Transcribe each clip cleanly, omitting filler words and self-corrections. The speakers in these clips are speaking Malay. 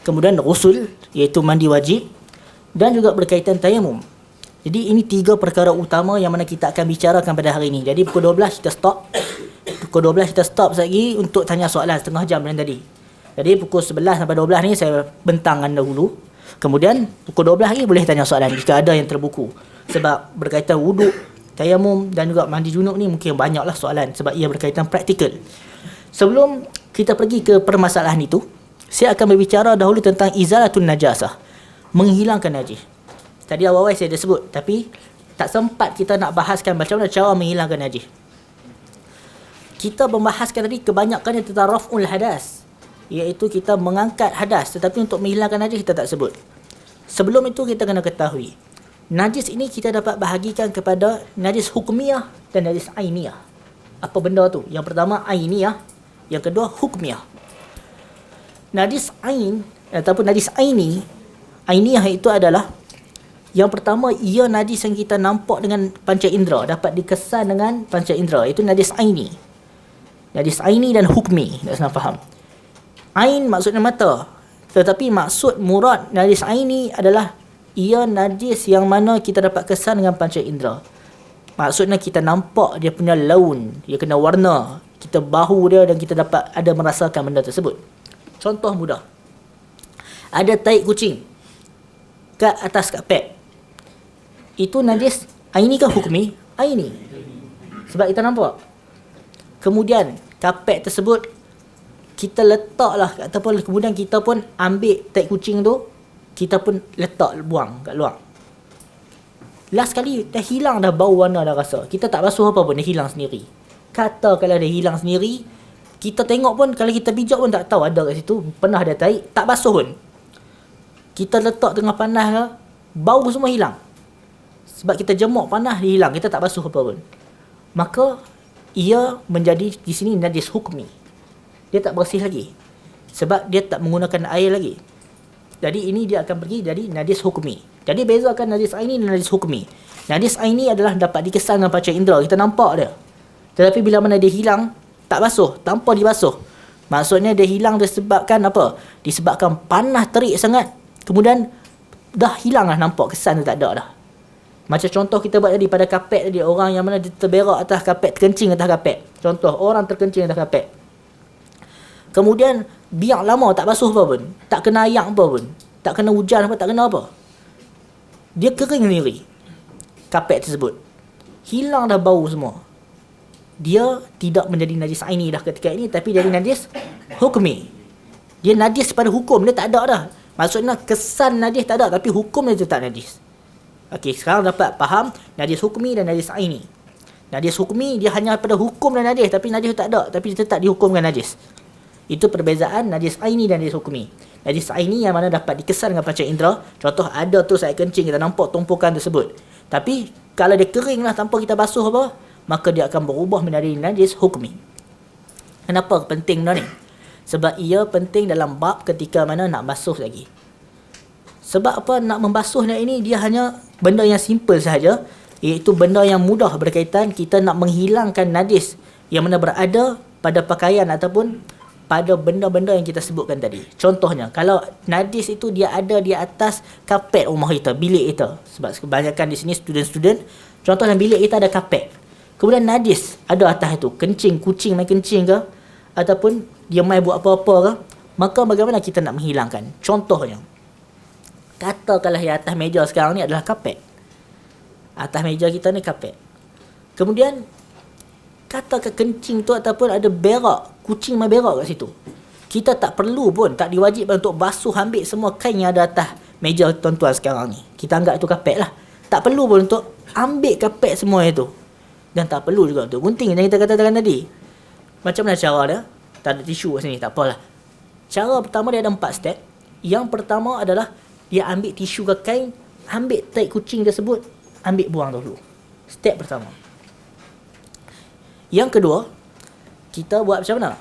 kemudian ghusl iaitu mandi wajib, dan juga berkaitan tayamum. Jadi ini 3 perkara utama yang mana kita akan bicarakan pada hari ini. Jadi pukul 12 kita stop. Pukul 12 kita stop lagi untuk tanya soalan setengah jam dan tadi. Jadi pukul 11 sampai 12 ni saya bentangkan dahulu. Kemudian pukul 12 lagi boleh tanya soalan jika ada yang terbuku. Sebab berkaitan wuduk, tayamum dan juga mandi junub ni mungkin banyaklah soalan sebab ia berkaitan praktikal. Sebelum kita pergi ke permasalahan itu, saya akan berbicara dahulu tentang izalatun najasah, menghilangkan najis. Tadi awal-awal saya dah sebut, tapi tak sempat kita nak bahaskan macam mana cara menghilangkan najis. Kita membahaskan tadi kebanyakannya tentang raf'ul hadas, iaitu kita mengangkat hadas, tetapi untuk menghilangkan najis kita tak sebut. Sebelum itu kita kena ketahui, najis ini kita dapat bahagikan kepada najis hukmiyah dan najis ainiyah. Apa benda tu? Yang pertama ainiyah, yang kedua hukmiyah. Najis ain ataupun najis ainiyah itu adalah yang pertama, ia najis yang kita nampak dengan panca indera, dapat dikesan dengan panca indera, itu najis aini. Najis aini dan hukmi, tak senang faham. Ain maksudnya mata, tetapi maksud murad najis aini adalah ia najis yang mana kita dapat kesan dengan panca indera. Maksudnya kita nampak dia punya laun, dia kena warna, kita bahu dia dan kita dapat ada merasakan benda tersebut. Contoh mudah, ada taik kucing kat atas kapet, itu najis aini ke hukmi? Aini, sebab kita nampak. Kemudian kapet tersebut kita letaklah ataupun kemudian kita pun ambil taik kucing tu, kita pun letak buang kat luar. Last kali dah hilang dah bau warna dah rasa. Kita tak basuh apa pun dia hilang sendiri. Kata kalau dia hilang sendiri, kita tengok pun kalau kita pijak pun tak tahu ada kat situ, pernah ada taik, tak basuh pun. Kita letak tengah panas ke, bau semua hilang. Sebab kita jemuk panas dia hilang, kita tak basuh apa pun. Maka ia menjadi di sini najis hukmi. Dia tak bersih lagi sebab dia tak menggunakan air lagi. Jadi ini dia akan pergi jadi najis hukmi. Jadi bezakan najis aini dan najis hukmi. Najis aini adalah dapat dikesan dengan panca indera, kita nampak dia. Tetapi bila mana dia hilang, tak basuh, tanpa dibasuh. Maksudnya dia hilang disebabkan apa? Disebabkan panas terik sangat. Kemudian dah hilang lah, nampak kesan dia tak ada dah. Macam contoh kita buat tadi pada kapet tadi, orang yang mana dia terberak atas kapet, terkencing atas kapet. Contoh orang terkencing atas kapet. Kemudian biar lama tak basuh apa pun, tak kena ayak apa pun, tak kena hujan apa, tak kena apa. Dia kering sendiri kapet tersebut. Hilang dah bau semua. Dia tidak menjadi najis aini dah ketika ini, tapi jadi najis hukmi. Dia najis pada hukum, dia tak ada dah. Maksudnya kesan najis tak ada, tapi hukum dia tak najis. Okey, sekarang dapat faham najis hukmi dan najis aini. Najis hukmi dia hanya pada hukum dan najis, tapi najis tak ada, tapi dia tetap dihukumkan najis. Itu perbezaan najis aini dan najis hukmi. Najis aini yang mana dapat dikesan dengan panca indera. Contoh ada tu saya kencing, kita nampak tumpukan tersebut. Tapi kalau dia kering lah tanpa kita basuh apa, maka dia akan berubah menjadi najis hukmi. Kenapa penting benda ni? Sebab ia penting dalam bab ketika mana nak basuh lagi. Sebab apa nak membasuhnya ini, dia hanya benda yang simple sahaja, iaitu benda yang mudah berkaitan kita nak menghilangkan najis yang mana berada pada pakaian ataupun pada benda-benda yang kita sebutkan tadi. Contohnya, kalau najis itu dia ada di atas kapet rumah kita, bilik kita. Sebab kebanyakan di sini student-student, contohnya bilik kita ada kapet. Kemudian najis ada atas itu, kencing, kucing main kencing ke, ataupun dia main buat apa-apa ke, maka bagaimana kita nak menghilangkan? Contohnya, katakanlah yang atas meja sekarang ni adalah kapet. Atas meja kita ni kapet. Kemudian katakan kencing tu ataupun ada berak, kucing main berak kat situ. Kita tak perlu pun, tak diwajibkan untuk basuh ambil semua kain yang ada atas meja tuan-tuan sekarang ni. Kita anggap itu kapet lah. Tak perlu pun untuk ambil kapet semua itu. Dan tak perlu juga untuk gunting yang kita katakan tadi. Macam mana cara dia? Tak ada tisu kat sini, tak apalah. Cara pertama dia ada 4 step. Yang pertama adalah dia ambil tisu ke kain, ambil taik kucing tersebut, ambil buang dulu. Step pertama. Yang kedua, kita buat macam mana?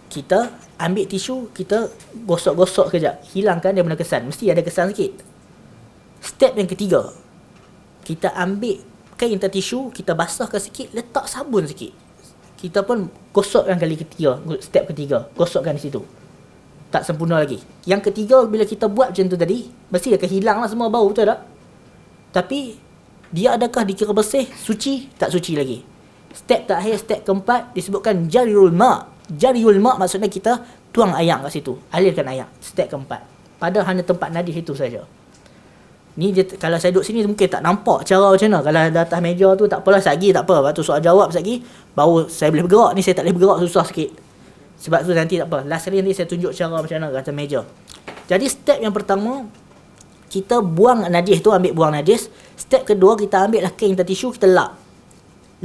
Kita ambil tisu, kita gosok-gosok kejap, hilangkan dia punya kesan. Mesti ada kesan sikit. Step yang ketiga, kita ambil kain atau tisu, kita basahkan sikit, letak sabun sikit. Kita pun gosokkan kali ketiga, step ketiga, gosokkan di situ. Tak sempurna lagi. Yang ketiga, bila kita buat macam tu tadi, mesti akan hilang lah semua bau, betul tak? Tapi dia adakah dikira bersih, suci? Tak suci lagi. Step terakhir, step keempat disebutkan jariul ma'. Jariul ma' maksudnya kita tuang air kat situ, alirkan air. Step keempat. Pada hanya tempat najis itu saja. Ni dia, kalau saya duduk sini mungkin tak nampak cara macam mana. Kalau ada atas meja tu tak apalah, satgi tak apa. Waktu soal jawab satgi baru saya boleh bergerak. Ni saya tak boleh bergerak, susah sikit. Sebab tu nanti tak apa. Last kali nanti saya tunjuk cara macam mana atas meja. Jadi step yang pertama, kita buang najis tu, ambil buang najis. Step kedua, kita ambil lah kain atau tisu, kita lap.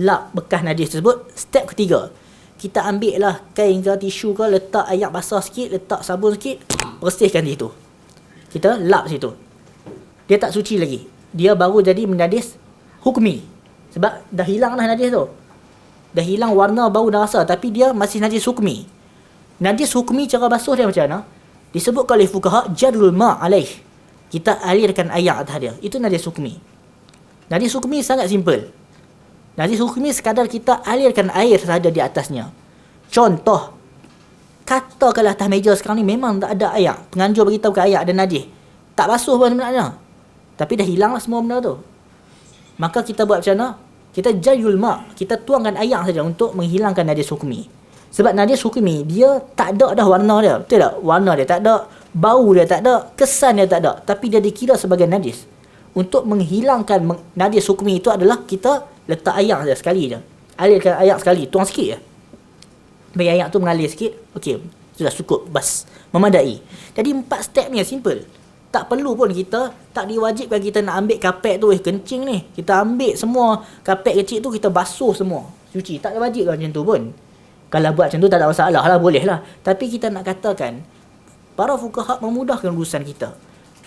Lap bekas najis tersebut. Step ketiga, kita ambil lah kain ke tisu ke, letak air basah sikit, letak sabun sikit, bersihkan situ. Kita lap situ. Dia tak suci lagi. Dia baru jadi najis hukmi. Sebab dah hilang dah najis tu. Dah hilang warna, bau dan rasa. Tapi dia masih najis hukmi. Najis hukmi cara basuh dia macam mana? Disebutkan oleh fuqaha jarul ma' alaih. Kita alirkan air atas dia. Itu najis hukmi. Najis hukmi sangat simple. Najis hukmi sekadar kita alirkan air sahaja di atasnya. Contoh, katakanlah atas meja sekarang ni memang tak ada air. Penganjur beritahu ke air ada najis. Tak basuh pun sebenarnya. Tapi dah hilanglah semua benda tu. Maka kita buat macam mana? Kita jayul ma'. Kita tuangkan air saja untuk menghilangkan najis hukmi. Sebab najis hukmi, dia tak ada dah warna dia. Betul tak? Warna dia tak ada. Bau dia tak ada. Kesan dia tak ada. Tapi dia dikira sebagai najis. Untuk menghilangkan najis hukmi itu adalah kita letak air saja sekali je. Alirkan air sekali. Tuang sikit je. Bagi air tu mengalir sikit. Okey. Sudah cukup. Bas. Memadai. Jadi 4 step ni simple. Tak perlu pun kita, tak diwajibkan kita nak ambil kapet tu, kencing ni. Kita ambil semua kapet kecil tu, kita basuh semua. Cuci. Tak wajib macam tu pun. Kalau buat macam tu tak ada masalah lah, boleh lah. Tapi kita nak katakan, para fuqaha memudahkan urusan kita.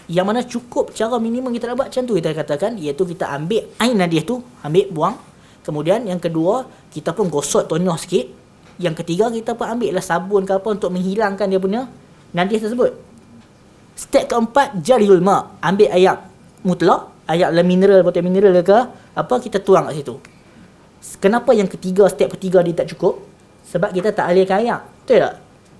Yang mana cukup cara minimum kita nak buat macam tu kita katakan, iaitu kita ambil air najis tu, ambil buang. Kemudian yang kedua, kita pun gosok tonyoh sikit. Yang ketiga, kita pun ambil lah sabun ke apa untuk menghilangkan dia punya najis tersebut. Step keempat, jariul ma'. Ambil air mutlak, air mineral, botol mineral ke apa, kita tuang kat situ. Kenapa yang ketiga, step ketiga dia tak cukup? Sebab kita tak alirkan air. Betul tak?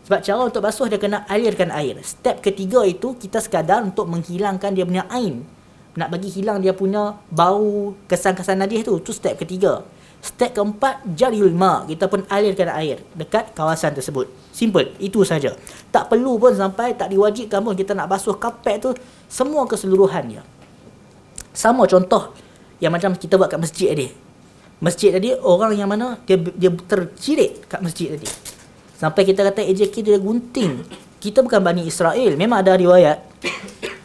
Sebab cara untuk basuh dia kena alirkan air. Step ketiga itu kita sekadar untuk menghilangkan dia punya ain. Nak bagi hilang dia punya bau, kesan-kesan najis tu. Itu step ketiga. Step keempat, jariul ma'. Kita pun alirkan air dekat kawasan tersebut. Simple. Itu saja. Tak perlu pun sampai, tak diwajibkan pun kita nak basuh kapet tu semua keseluruhannya. Sama contoh yang macam kita buat kat masjid tadi. Masjid tadi, orang yang mana dia tercirit kat masjid tadi. Sampai kita kata AJK dia gunting. Kita bukan Bani Israel. Memang ada riwayat,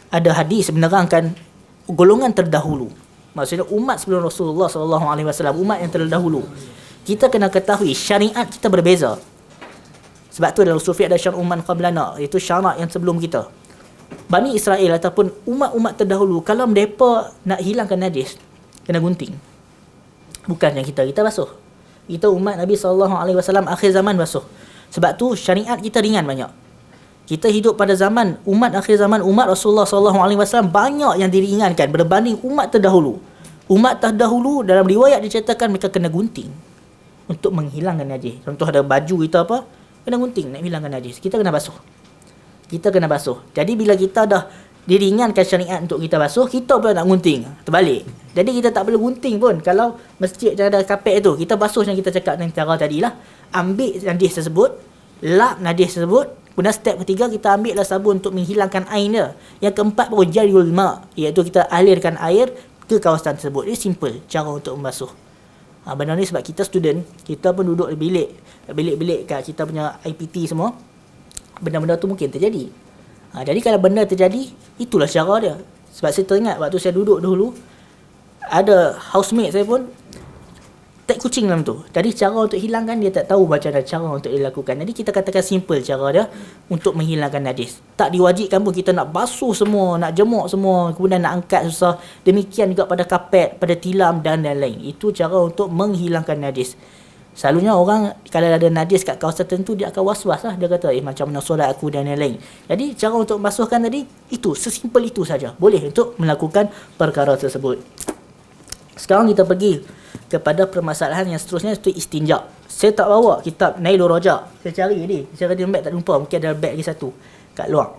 ada hadis menerangkan golongan terdahulu. Maksudnya umat sebelum Rasulullah SAW, umat yang terdahulu. Kita kena ketahui syariat kita berbeza. Sebab tu dalam sufi ada syar'u man qablana, iaitu syarak yang sebelum kita. Bani Israel ataupun umat-umat terdahulu, kalau mereka nak hilangkan najis, kena gunting. Bukan yang kita basuh. Kita umat Nabi SAW akhir zaman basuh. Sebab tu syariat kita ringan banyak. Kita hidup pada zaman umat akhir zaman, umat Rasulullah SAW banyak yang diringankan berbanding umat terdahulu. Umat terdahulu dalam riwayat diceritakan mereka kena gunting untuk menghilangkan najis. Contoh ada baju kita apa, kena gunting nak hilangkan najis. Kita kena basuh. Kita kena basuh. Jadi bila kita dah diringankan syariat untuk kita basuh, kita pula nak gunting. Terbalik. Jadi kita tak perlu gunting pun. Kalau masjid ada kapet tu, kita basuh yang kita cakap dengan cara tadilah. Ambil najis tersebut, lap najis tersebut. Kemudian step ketiga, kita ambil lah sabun untuk menghilangkan air dia. Yang keempat baru jariul ma', iaitu kita alirkan air ke kawasan tersebut. Ini simple cara untuk membasuh. Benda ni sebab kita student, kita pun duduk di bilik-bilik kat kita punya IPT semua. Benda-benda tu mungkin terjadi. Jadi kalau benda terjadi, itulah cara dia. Sebab saya teringat waktu saya duduk dulu, ada housemate saya pun tak kucing dalam tu. Jadi cara untuk hilangkan, dia tak tahu macam mana cara untuk dilakukan. Jadi kita katakan simple cara dia untuk menghilangkan najis. Tak diwajibkan pun kita nak basuh semua, nak jemuk semua, kemudian nak angkat susah. Demikian juga pada kapet, pada tilam dan lain-lain. Itu cara untuk menghilangkan najis. Selalunya orang kalau ada najis kat kawasan tertentu, dia akan was-was lah. Dia kata, macam mana solat aku dan lain-lain. Jadi cara untuk membasuhkan tadi, itu, sesimpel itu saja. Boleh untuk melakukan perkara tersebut. Sekarang kita pergi kepada permasalahan yang seterusnya, iaitu istinja. Saya tak bawa kitab Nailur Rajak. Saya cari ni. Saya cari di beg tak jumpa. Mungkin ada beg lagi satu. kat luar.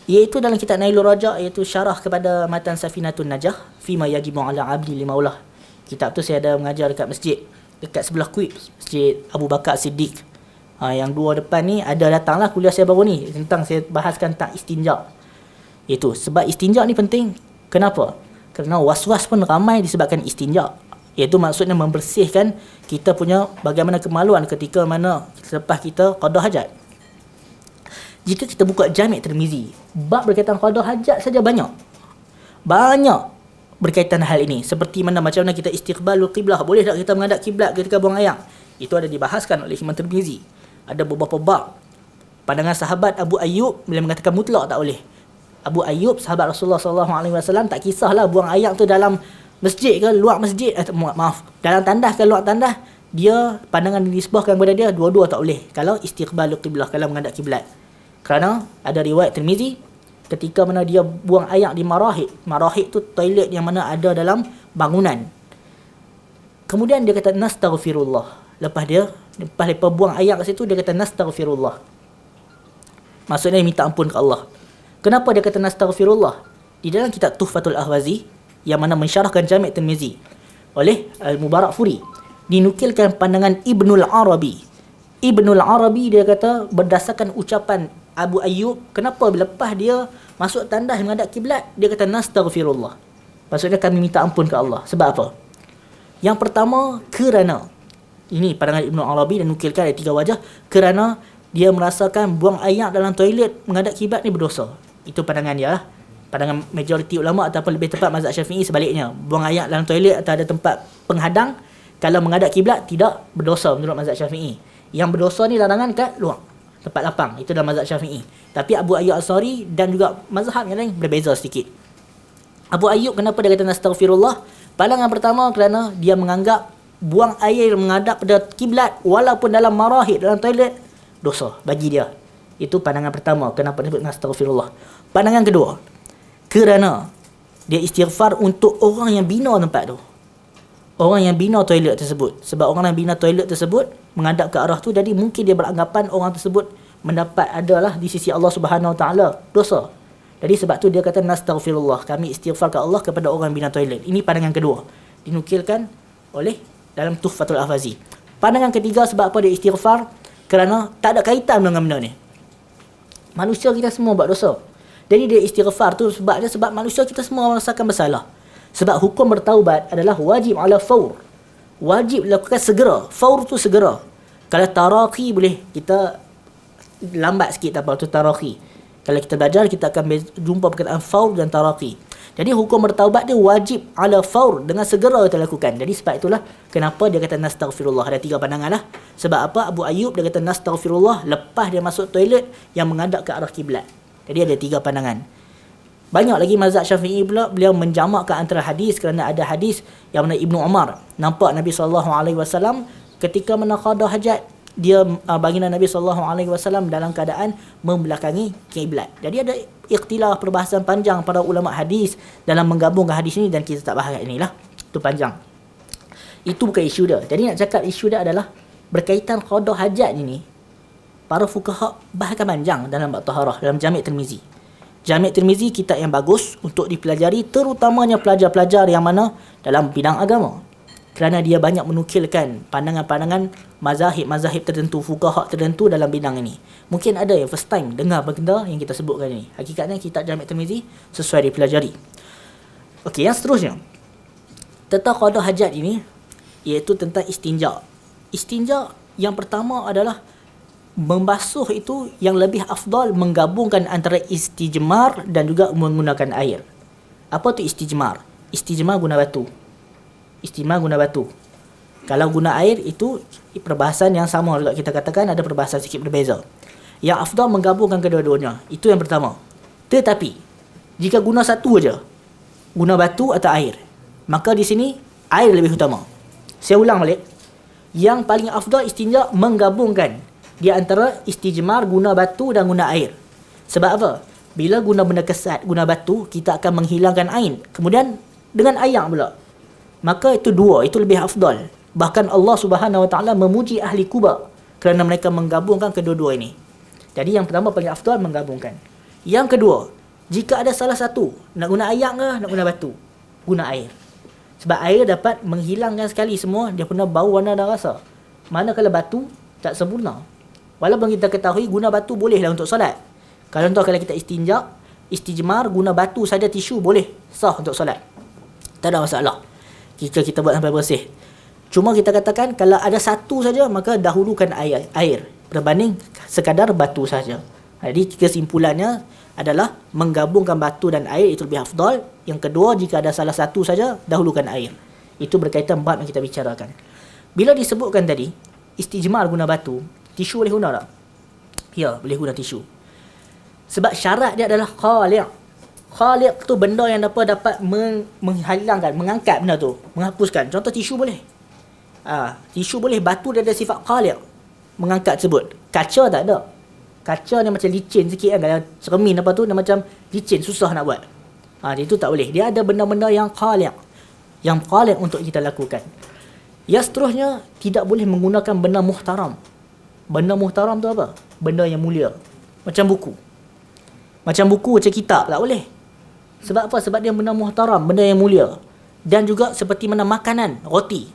Iaitu dalam kitab Nailur Raja, iaitu syarah kepada matan Safinatun Najah fima yajibu ala abdi limaulah. Kitab tu saya ada mengajar dekat masjid dekat sebelah Kuib, Masjid Abu Bakar Siddiq. Yang dua depan ni ada datanglah kuliah saya baru ni tentang, saya bahaskan tentang istinja. Itu sebab istinja ni penting. Kenapa? Kerana was-was pun ramai disebabkan istinja. Iaitu maksudnya membersihkan kita punya bagaimana kemaluan ketika mana selepas kita qada hajat. Jika kita buka Jami' Tirmizi, bab berkaitan qada hajat saja banyak berkaitan hal ini. Seperti mana macam mana kita istiqbalul qiblah, boleh tak kita menghadap kiblat ketika buang air? Itu ada dibahaskan oleh Imam Tirmizi. Ada beberapa bab. Pandangan sahabat Abu Ayyub bila mengatakan mutlak tak boleh. Abu Ayyub sahabat Rasulullah SAW, tak kisahlah buang air tu dalam masjid ke luar masjid, dalam tandas ke luar tandas, dia pandangan dinisbahkan kepada dia dua-dua tak boleh kalau istiqbalul qiblah, kalau menghadap kiblat. Kerana ada riwayat Tirmizi ketika mana dia buang air di marahid. Marahid tu toilet yang mana ada dalam bangunan. Kemudian dia kata nastaghfirullah. Lepas lepas buang air kat situ, dia kata nastaghfirullah. Maksudnya dia minta ampun ke Allah. Kenapa dia kata nastaghfirullah? Di dalam kitab Tuhfatul Ahwazi yang mana mensyarahkan Jami' Tirmizi oleh Al-Mubarakfuri, dinukilkan pandangan Ibnul Arabi. Ibnul Arabi dia kata berdasarkan ucapan Abu Ayyub, kenapa lepas dia masuk tandas menghadap kiblat, dia kata nastaghfirullah. Maksudnya kami minta ampun ke Allah. Sebab apa? Yang pertama, kerana ini pandangan Ibnul Arabi dan nukilkan ada 3 wajah. Kerana dia merasakan buang air dalam toilet menghadap kiblat ni berdosa. Itu pandangan dia lah. Pandangan majoriti ulama ataupun lebih tepat mazhab Syafi'i sebaliknya. Buang air dalam toilet atau ada tempat penghadang kalau menghadap kiblat tidak berdosa menurut mazhab Syafi'i. Yang berdosa ni larangan kat luar, tempat lapang. Itu dalam mazhab Syafi'i. Tapi Abu Ayyub Ansari dan juga mazhab yang lain berbeza sedikit. Abu Ayyub kenapa dia kata nastaghfirullah? Pandangan pertama kerana dia menganggap buang air menghadap pada kiblat walaupun dalam marahid, dalam toilet, dosa bagi dia. Itu pandangan pertama kenapa dia sebut nastaghfirullah. Pandangan kedua, kerana dia istighfar untuk orang yang bina tempat tu. Orang yang bina toilet tersebut. Sebab orang yang bina toilet tersebut menghadap ke arah tu, jadi mungkin dia beranggapan orang tersebut mendapat adalah di sisi Allah Subhanahu Wa Taala dosa. Jadi sebab tu dia kata nastaghfirullah, kami istighfar ke Allah kepada orang yang bina toilet. Ini pandangan kedua, dinukilkan oleh dalam Tuhfatul Ahwazi. Pandangan ketiga, sebab apa dia istighfar? Kerana tak ada kaitan dengan benda ni. Manusia kita semua buat dosa. Jadi dia istighfar tu sebab manusia kita semua merasakan bersalah. Sebab hukum bertaubat adalah wajib ala faur. Wajib dilakukan segera. Faur tu segera. Kalau taraqi boleh kita lambat sikit, tak apa, tu taraqi. Kalau kita belajar, kita akan jumpa perkataan faur dan taraqi. Jadi hukum bertaubat dia wajib ala faur, dengan segera kita lakukan. Jadi sebab itulah kenapa dia kata nastaghfirullah. Ada 3 pandangan lah. Sebab apa? Abu Ayyub dia kata nastaghfirullah lepas dia masuk toilet yang menghadap ke arah kiblat. Jadi ada 3 pandangan. Banyak lagi mazhab Syafi'i pula, beliau menjamakkan antara hadis, kerana ada hadis yang mana Ibnu Umar nampak Nabi SAW ketika mana qada hajat, dia baginda Nabi SAW dalam keadaan membelakangi kiblat. Jadi ada ikhtilaf, perbahasan panjang para ulama hadis dalam menggabungkan hadis ini, dan kita tak bahas inilah, itu panjang. Itu bukan isu dia. Jadi nak cakap isu dia adalah berkaitan qada hajat ini, para fuqaha bahkan panjang dalam bab taharah, dalam Jami' Tirmizi. Jami' Tirmizi kitab yang bagus untuk dipelajari, terutamanya pelajar-pelajar yang mana dalam bidang agama. Kerana dia banyak menukilkan pandangan-pandangan mazahib-mazahib tertentu, fuqaha tertentu dalam bidang ini. Mungkin ada yang first time dengar benda yang kita sebutkan ini. Hakikatnya kitab Jami' Tirmizi sesuai dipelajari. Okey, yang seterusnya tentang qada hajat ini, iaitu tentang istinja. Istinja yang pertama adalah membasuh, itu yang lebih afdal menggabungkan antara istijmar dan juga menggunakan air. Apa tu istijmar? Istijmar guna batu. Istijmar guna batu. Kalau guna air itu perbahasan yang sama juga, kita katakan ada perbahasan sikit berbeza. Yang afdal menggabungkan kedua-duanya. Itu yang pertama. Tetapi jika guna satu aja, guna batu atau air, maka di sini air lebih utama. Saya ulang balik. Yang paling afdal istinja menggabungkan di antara istijmar guna batu dan guna air. Sebab apa? Bila guna benda kesat, guna batu, kita akan menghilangkan ain. Kemudian dengan air pula, maka itu dua, itu lebih afdal. Bahkan Allah Subhanahu Wa Taala memuji ahli Quba kerana mereka menggabungkan kedua-dua ini. Jadi yang pertama paling afdal menggabungkan. Yang kedua, jika ada salah satu, nak guna air ke nak guna batu, guna air. Sebab air dapat menghilangkan sekali semua dia punya bau, warna dan rasa. Manakala batu tak sempurna. Walaupun kita ketahui guna batu bolehlah untuk solat. Kalau kita istinja, istijmar, guna batu saja, tisu boleh sah untuk solat. Tak ada masalah jika kita buat sampai bersih. Cuma kita katakan kalau ada satu saja, maka dahulukan air berbanding sekadar batu saja. Jadi kesimpulannya adalah menggabungkan batu dan air itu lebih afdal. Yang kedua, jika ada salah satu saja, dahulukan air. Itu berkaitan bab yang kita bicarakan. Bila disebutkan tadi istijmar guna batu, tisu boleh guna tak? Ya, boleh guna tisu. Sebab syarat dia adalah khaliq. Khaliq tu benda yang dapat menghilangkan, mengangkat benda tu, menghapuskan. Contoh tisu boleh. Tisu boleh, batu dia ada sifat khaliq, mengangkat tersebut. Kaca tak ada. Kaca ni macam licin sikit kan, kalau cermin apa tu dia macam licin, susah nak buat. Itu tak boleh. Dia ada benda-benda yang khaliq, yang khaliq untuk kita lakukan. Yang seterusnya, tidak boleh menggunakan benda muhtaram. Benda muhtaram tu apa? Benda yang mulia. Macam buku, macam kitab tak boleh. Sebab apa? Sebab dia benda muhtaram, benda yang mulia. Dan juga seperti mana makanan, roti.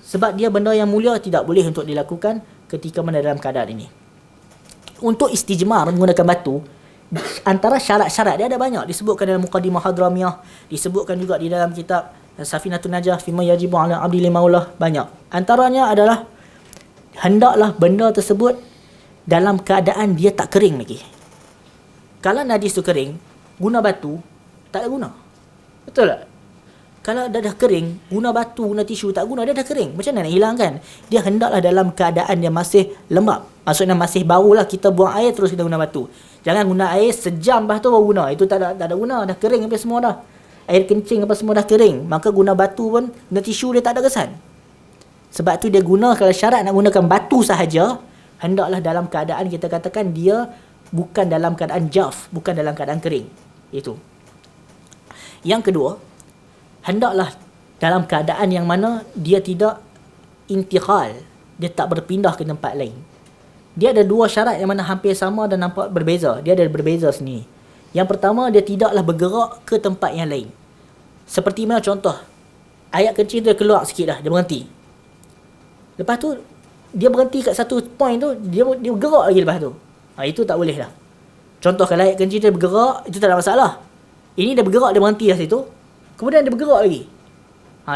Sebab dia benda yang mulia, tidak boleh untuk dilakukan ketika mana dalam keadaan ini. Untuk istijmar menggunakan batu, antara syarat-syarat dia ada banyak. Disebutkan dalam Muqaddimah Hadramiyah, disebutkan juga di dalam kitab Safinatun Najah fima yajibu ala abdi limaulah, banyak. Antaranya adalah hendaklah benda tersebut dalam keadaan dia tak kering lagi. Kalau najis tu kering, guna batu tak ada guna. Betul tak? Kalau dah kering, guna batu, guna tisu tak guna, dia dah kering. Macam mana nak hilangkan? Dia hendaklah dalam keadaan dia masih lembab. Maksudnya masih bau lah, kita buang air terus kita guna batu. Jangan guna air sejam lepas tu baru guna. Itu tak ada guna, dah kering apa semua dah. Air kencing apa semua dah kering. Maka guna batu pun, guna tisu dia tak ada kesan. Sebab tu dia guna, kalau syarat nak gunakan batu sahaja, hendaklah dalam keadaan kita katakan dia bukan dalam keadaan jaf, bukan dalam keadaan kering. Itu. Yang kedua, hendaklah dalam keadaan yang mana dia tidak intiqal, dia tak berpindah ke tempat lain. Dia ada dua syarat yang mana hampir sama dan nampak berbeza. Dia ada berbeza sendiri. Yang pertama, dia tidaklah bergerak ke tempat yang lain. Seperti mana contoh, air kencing dia keluar sikit dah, dia berhenti. Lepas tu dia berhenti kat satu point tu, dia bergerak lagi lepas tu. Itu tak boleh dah. Contoh kalau air kencing dia bergerak, itu tak ada masalah. Ini dia bergerak, dia berhenti kat situ, kemudian dia bergerak lagi.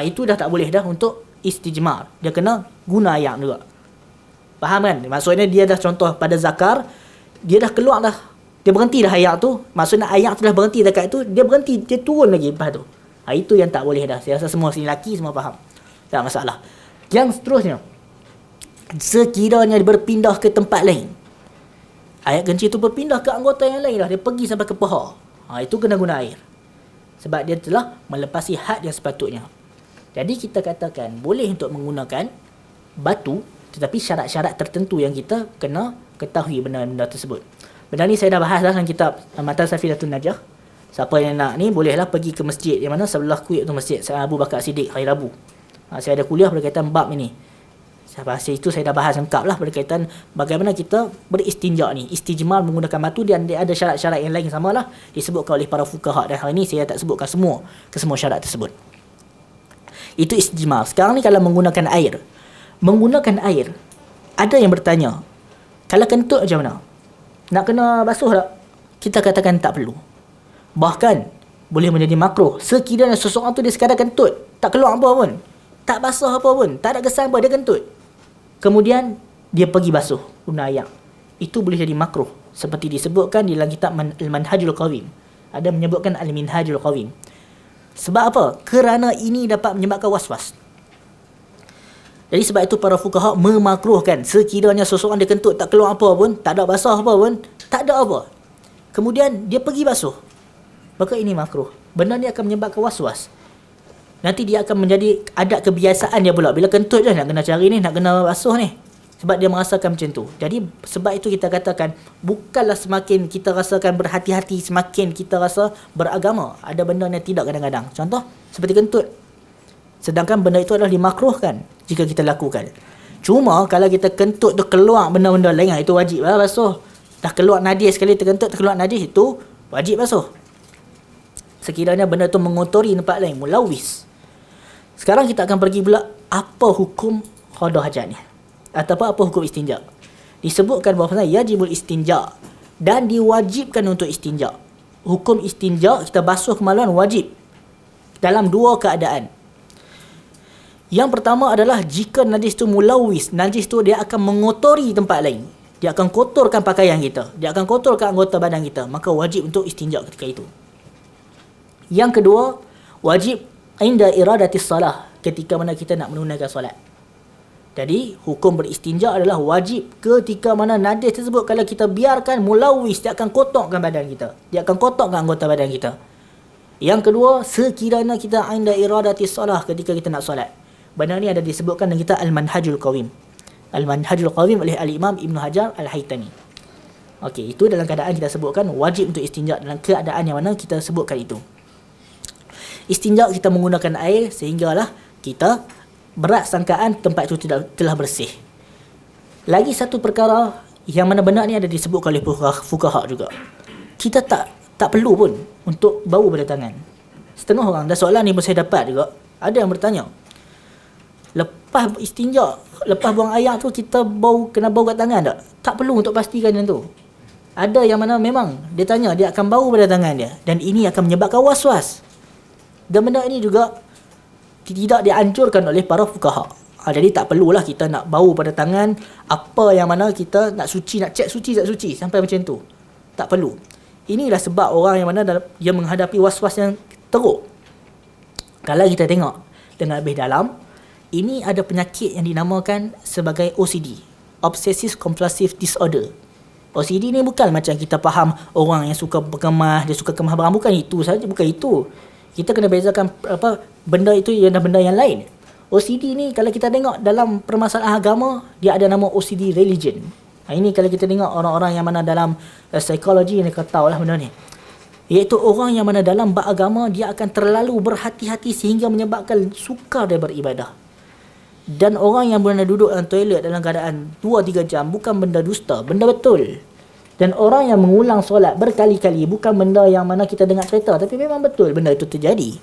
Itu dah tak boleh dah untuk istijmar. Dia kena guna air juga. Faham kan? Maksudnya dia dah contoh pada zakar, dia dah keluar dah, dia berhenti dah air tu. Maksudnya air tu dah berhenti dekat tu, dia berhenti, dia turun lagi lepas tu. Itu yang tak boleh dah. Saya rasa semua sini lelaki semua faham. Tak ada masalah. Yang seterusnya, sekiranya dia berpindah ke tempat lain, air kencing tu berpindah ke anggota yang lain dah, dia pergi sampai ke paha, itu kena guna air. Sebab dia telah melepasi had yang sepatutnya. Jadi kita katakan boleh untuk menggunakan batu, tetapi syarat-syarat tertentu yang kita kena ketahui benda-benda tersebut. Benda ni saya dah bahas dalam kitab Matan Safinatun Najah. Siapa yang nak ni bolehlah pergi ke masjid yang mana sebelah kuit tu, masjid Abu Bakar Siddiq hari Rabu. Saya ada kuliah berkaitan bab ini. Bahasa itu saya dah bahas lengkap lah berkaitan bagaimana kita beristinja ni. Istijmar menggunakan batu, dia ada syarat-syarat yang lain samalah disebutkan oleh para fuqaha, dan hari ini saya tak sebutkan kesemua syarat tersebut. Itu istijmar. Sekarang ni kalau menggunakan air. Menggunakan air, ada yang bertanya, kalau kentut macam mana? Nak kena basuh tak? Kita katakan tak perlu. Bahkan boleh menjadi makruh sekiranya seseorang tu dia sekadar kentut, tak keluar apa pun, tak basuh apa pun, tak ada kesan apa, dia kentut, kemudian dia pergi basuh guna air, itu boleh jadi makruh. Seperti disebutkan di dalam kitab Al-Manhajul Qawim, ada menyebutkan Al-Minhajul Qawim. Sebab apa? Kerana ini dapat menyebabkan was-was. Jadi sebab itu para fuqaha memakruhkan sekiranya seseorang dia kentut, tak keluar apa pun, tak ada basah apa pun, tak ada apa, kemudian dia pergi basuh, maka ini makruh. Benda ni akan menyebabkan was-was. Nanti dia akan menjadi adat kebiasaan dia pula. Bila kentut je nak kena cari ni, nak kena basuh ni. Sebab dia merasakan macam tu. Jadi sebab itu kita katakan, bukanlah semakin kita rasakan berhati-hati, semakin kita rasa beragama. Ada benda yang tidak kadang-kadang. Contoh seperti kentut. Sedangkan benda itu adalah dimakruhkan jika kita lakukan. Cuma kalau kita kentut tu keluar benda-benda lain, itu wajib lah basuh. dah keluar najis sekali, terkentut terkeluar najis, itu wajib basuh. Sekiranya benda tu mengotori tempat lain, mulawis. Sekarang kita akan pergi pula apa hukum qada hajat ni, ataupun apa hukum istinja. Disebutkan bahawa yajibul istinja, dan diwajibkan untuk istinja. Hukum istinja, kita basuh kemaluan wajib dalam dua keadaan. Yang pertama adalah jika najis tu mulawis, najis tu dia akan mengotori tempat lain, dia akan kotorkan pakaian kita, dia akan kotorkan anggota badan kita, maka wajib untuk istinja ketika itu. Yang kedua, wajib inda iradatis salah, ketika mana kita nak menunaikan solat. Jadi hukum beristinja adalah wajib ketika mana najis tersebut kalau kita biarkan mulawis, dia akan kotorkan badan kita, dia akan kotorkan anggota badan kita. Yang kedua, sekiranya kita inda iradatis salah, ketika kita nak solat. Benda ni ada disebutkan dalam kitab Al-Manhajul Qawim. Al-Manhajul Qawim oleh Al-Imam Ibn Hajar Al-Haytami. Okey, itu dalam keadaan kita sebutkan wajib untuk istinja, dalam keadaan yang mana kita sebutkan itu. Istinja kita menggunakan air sehinggalah kita berat sangkaan tempat itu telah bersih. Lagi satu perkara yang mana benda ni ada disebutkan oleh fuqaha juga. Kita tak perlu pun untuk bau pada tangan. Setengah orang, dan soalan ni pun saya dapat juga, ada yang bertanya, lepas istinja, lepas buang air tu kita kena bau kat tangan tak? Tak perlu untuk pastikan yang tu. Ada yang mana memang dia tanya dia akan bau pada tangan dia, dan ini akan menyebabkan was-was. Dan benda ini juga tidak dianjurkan oleh para fuqaha. Jadi tak perlulah kita nak bau pada tangan apa yang mana kita nak suci, nak cek suci tak suci sampai macam tu. Tak perlu. Inilah sebab orang yang mana dia menghadapi was-was yang teruk. Kalau kita tengok dengan lebih dalam, ini ada penyakit yang dinamakan sebagai OCD, Obsessive Compulsive Disorder. OCD ni bukan macam kita faham orang yang suka berkemas, dia suka kemas barang, bukan itu saja, bukan itu. Kita kena bezakan benda itu dengan benda yang lain. OCD ni kalau kita tengok dalam permasalahan agama, dia ada nama OCD religion. Ini kalau kita tengok orang-orang yang mana dalam psikologi ni, kita tahulah benda ni. Iaitu orang yang mana dalam bab agama, dia akan terlalu berhati-hati sehingga menyebabkan sukar dia beribadah. Dan orang yang pernah duduk dalam toilet dalam keadaan 2-3 jam bukan benda dusta, benda betul. Dan orang yang mengulang solat berkali-kali bukan benda yang mana kita dengar cerita, tapi memang betul benda itu terjadi.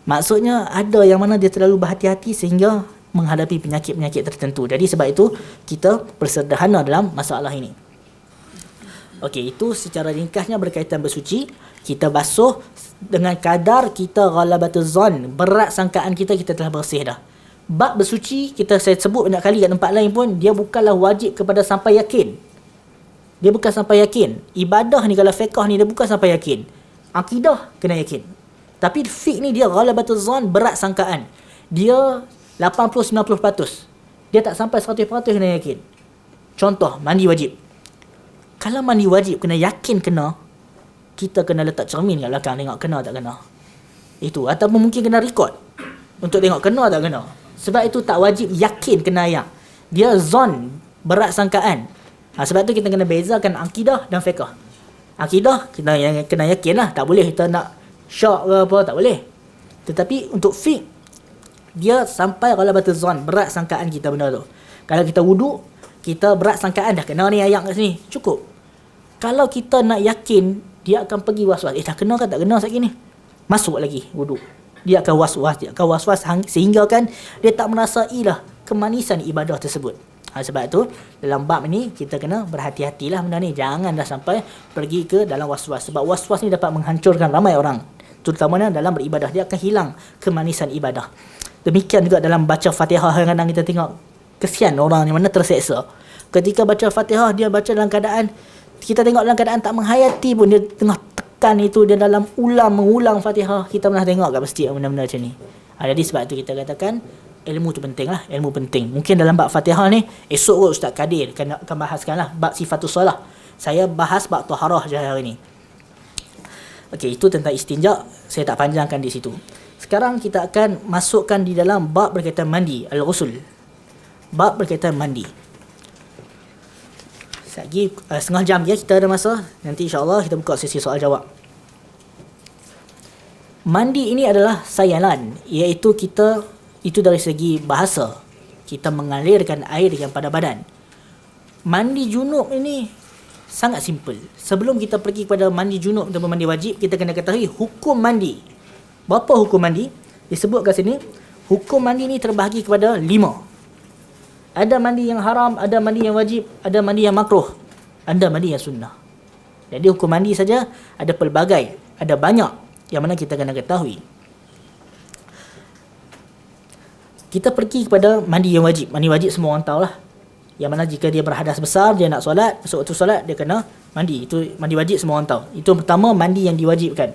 Maksudnya ada yang mana dia terlalu berhati-hati sehingga menghadapi penyakit-penyakit tertentu. Jadi sebab itu kita bersederhana dalam masalah ini. Okey, itu secara ringkasnya berkaitan bersuci. Kita basuh dengan kadar kita ghalabatuz zon, berat sangkaan kita telah bersih dah. Bab bersuci saya sebut banyak kali kat tempat lain pun, dia bukanlah wajib kepada sampai yakin. Dia bukan sampai yakin. Ibadah ni kalau fiqh ni dia bukan sampai yakin. Akidah kena yakin. Tapi fiqh ni dia ghalabatuz zon, berat sangkaan. Dia 80-90%. Dia tak sampai 100% kena yakin. Contoh, mandi wajib. Kalau mandi wajib kena yakin kena, kita kena letak cermin kat belakang tengok kena tak kena. Itu. Ataupun mungkin kena record untuk tengok kena tak kena. Sebab itu tak wajib yakin kena ayat. Dia zon, berat sangkaan. Sebab tu kita kena bezakan akidah dan fiqh. Akidah kena yakin lah. Tak boleh kita nak syak ke apa, tak boleh. Tetapi untuk fiqh, dia sampai ghalabatuz zon, berat sangkaan kita benda tu. Kalau kita wuduk, kita berat sangkaan dah kena ni ayat kat sini, cukup. Kalau kita nak yakin, dia akan pergi was-was. Dah kena ke tak kena sekali ni? Masuk lagi wuduk. Dia akan was-was sehingga kan dia tak merasailah kemanisan ibadah tersebut. Sebab itu dalam bab ni kita kena berhati-hatilah benda ni. Jangan dah sampai pergi ke dalam was-was. Sebab was-was ni dapat menghancurkan ramai orang, terutamanya dalam beribadah. Dia akan hilang kemanisan ibadah. Demikian juga dalam baca Fatihah, kadang-kadang kita tengok kesian orang yang mana terseksa. Ketika baca Fatihah, dia baca dalam keadaan, kita tengok dalam keadaan tak menghayati pun, dia tengah tekan itu, dia dalam mengulang Fatihah. Kita pernah tengok kat masjid benda-benda macam ni. Jadi sebab itu kita katakan ilmu tu penting lah, ilmu penting. Mungkin dalam bab Fatihah ni, esok kot Ustaz Kadir akan bahaskan lah bab sifatus solah. Saya bahas bab taharah je hari ni. Okey, itu tentang istinja, saya tak panjangkan di situ. Sekarang kita akan masukkan di dalam bab berkaitan mandi, al-ghusl. Bab berkaitan mandi. Lagi setengah jam ya, kita ada masa. Nanti insya-Allah kita buka sesi soal jawab. Mandi ini adalah sayalan, iaitu itu dari segi bahasa, kita mengalirkan air yang pada badan. Mandi junub ini sangat simple. Sebelum kita pergi kepada mandi junub atau mandi wajib, kita kena ketahui hukum mandi. Berapa hukum mandi? Disebut kat sini, hukum mandi ni terbahagi kepada 5. Ada mandi yang haram, ada mandi yang wajib, ada mandi yang makruh, ada mandi yang sunnah. Jadi hukum mandi saja ada pelbagai, ada banyak yang mana kita kena ketahui. Kita pergi kepada mandi yang wajib. Mandi wajib semua orang tahulah. Yang mana jika dia berhadas besar, dia nak solat, masuk waktu solat, dia kena mandi. Itu mandi wajib semua orang tahu. Itu pertama, mandi yang diwajibkan.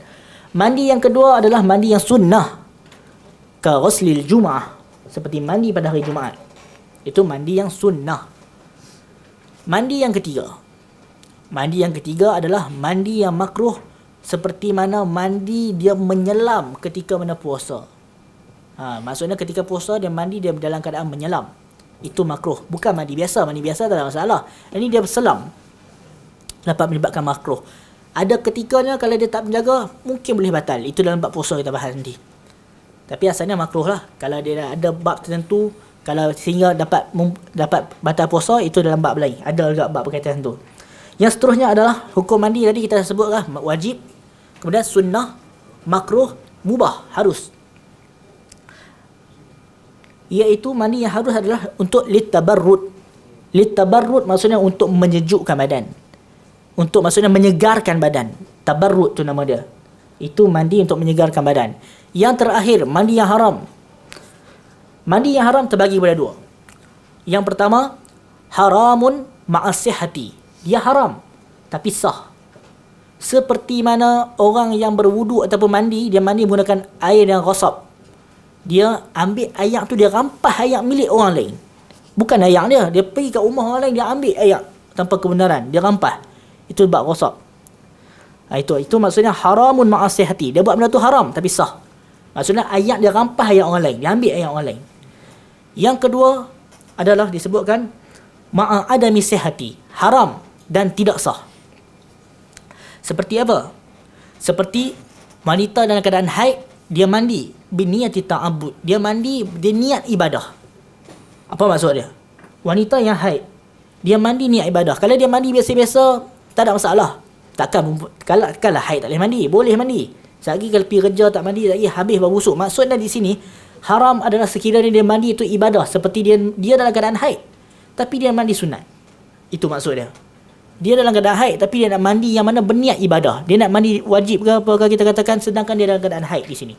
Mandi yang kedua adalah mandi yang sunnah. Ka ghuslil Jum'ah. Seperti mandi pada hari Jumaat. Itu mandi yang sunnah. Mandi yang ketiga. Mandi yang ketiga adalah mandi yang makruh. Seperti mana mandi dia menyelam ketika mana puasa. Maksudnya ketika puasa dia mandi, dia dalam keadaan menyelam. Itu makruh. Bukan mandi biasa. Mandi biasa tak ada masalah. Ini dia berselam. Dapat menyebabkan makruh. Ada ketikanya kalau dia tak menjaga, mungkin boleh batal. Itu dalam bab puasa kita bahas nanti. Tapi asalnya makruh lah. Kalau dia ada bab tertentu, kalau sehingga dapat batal puasa, itu dalam bab lain. Ada juga bab berkaitan tu. Yang seterusnya adalah hukum mandi tadi kita sebutlah wajib, kemudian sunnah, makruh, mubah, harus. Iaitu mandi yang harus adalah untuk litabarrud. Litabarrud maksudnya untuk menyejukkan badan. Untuk maksudnya menyegarkan badan. Tabarrud tu nama dia. Itu mandi untuk menyegarkan badan. Yang terakhir, mandi yang haram. Mandi yang haram terbagi kepada 2. Yang pertama, haramun ma'asihati. Dia haram tapi sah. Seperti mana orang yang berwudu ataupun mandi, dia mandi menggunakan air yang ghasab. Dia ambil air tu, dia rampas air milik orang lain. Bukan air dia. Dia pergi ke rumah orang lain, dia ambil air tanpa kebenaran. Dia rampas. Itu bab ghasab. Itu maksudnya haramun ma'asihati. Dia buat benda tu haram tapi sah. Maksudnya ayat dia rampas ayat orang lain. Dia ambil ayat orang lain. Yang kedua adalah disebutkan ma'adami sihati. Haram dan tidak sah. Seperti apa? Seperti wanita dalam keadaan haid, dia mandi biniyati ta'abbud. Dia mandi, dia niat ibadah. Apa maksud dia? Wanita yang haid, dia mandi niat ibadah. Kalau dia mandi biasa-biasa, tak ada masalah. Kalau haid tak boleh mandi, boleh mandi. Selagi kalau pergi kerja tak mandi lagi, habis berbusuk. Maksudnya di sini, haram adalah sekiranya dia mandi itu ibadah. Seperti dia dalam keadaan haid, tapi dia mandi sunat. Itu maksud dia. Dia dalam keadaan haid, tapi dia nak mandi yang mana berniat ibadah. Dia nak mandi wajib ke apa kita katakan, sedangkan dia dalam keadaan haid di sini.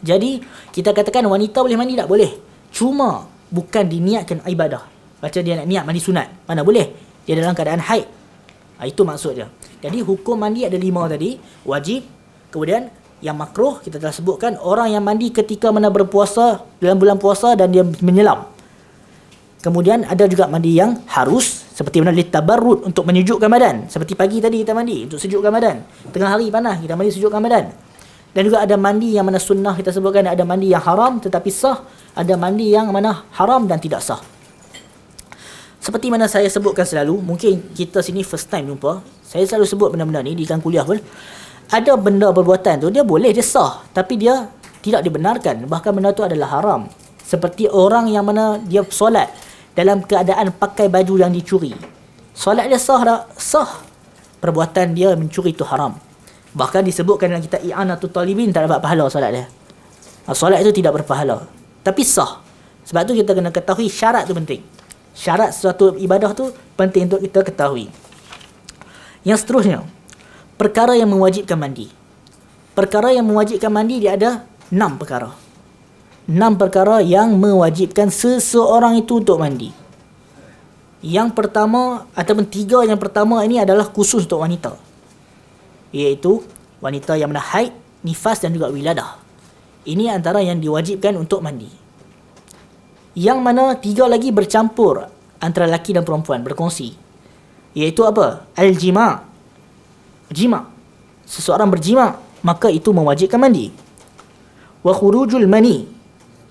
Jadi, kita katakan wanita boleh mandi tak? Boleh. Cuma, bukan diniatkan ibadah. Macam dia nak niat mandi sunat. Mana boleh? Dia dalam keadaan haid. Itu maksud dia. Jadi, hukum mandi ada 5 tadi. Wajib. Kemudian, yang makruh, kita telah sebutkan. Orang yang mandi ketika mana berpuasa, dalam bulan puasa dan dia menyelam. Kemudian ada juga mandi yang harus, seperti mana litabarrud, untuk menyejukkan badan. Seperti pagi tadi kita mandi untuk sejukkan badan. Tengah hari panas kita mandi sejukkan badan. Dan juga ada mandi yang mana sunnah kita sebutkan, ada mandi yang haram tetapi sah, ada mandi yang mana haram dan tidak sah. Seperti mana saya sebutkan selalu, mungkin kita sini first time jumpa, saya selalu sebut benda-benda ni di dalam kuliah pun. Ada benda perbuatan tu dia boleh, dia sah, tapi dia tidak dibenarkan, bahkan benda tu adalah haram. Seperti orang yang mana dia solat dalam keadaan pakai baju yang dicuri. Solat dia sah tak? Sah. Perbuatan dia mencuri itu haram. Bahkan disebutkan dalam kitab I'anatul Talibin, tak dapat pahala solat dia. Solat itu tidak berpahala. Tapi sah. Sebab tu kita kena ketahui syarat tu penting. Syarat suatu ibadah tu penting untuk kita ketahui. Yang seterusnya, perkara yang mewajibkan mandi. Perkara yang mewajibkan mandi dia ada 6 perkara. 6 perkara yang mewajibkan seseorang itu untuk mandi. Yang pertama, ataupun 3 yang pertama ini adalah khusus untuk wanita. Iaitu wanita yang mana haid, nifas dan juga wiladah. Ini antara yang diwajibkan untuk mandi. Yang mana 3 lagi bercampur antara lelaki dan perempuan, berkongsi. Iaitu apa? Al-jima'. Jima'. Seseorang berjima', maka itu mewajibkan mandi. Wa khurujul mani.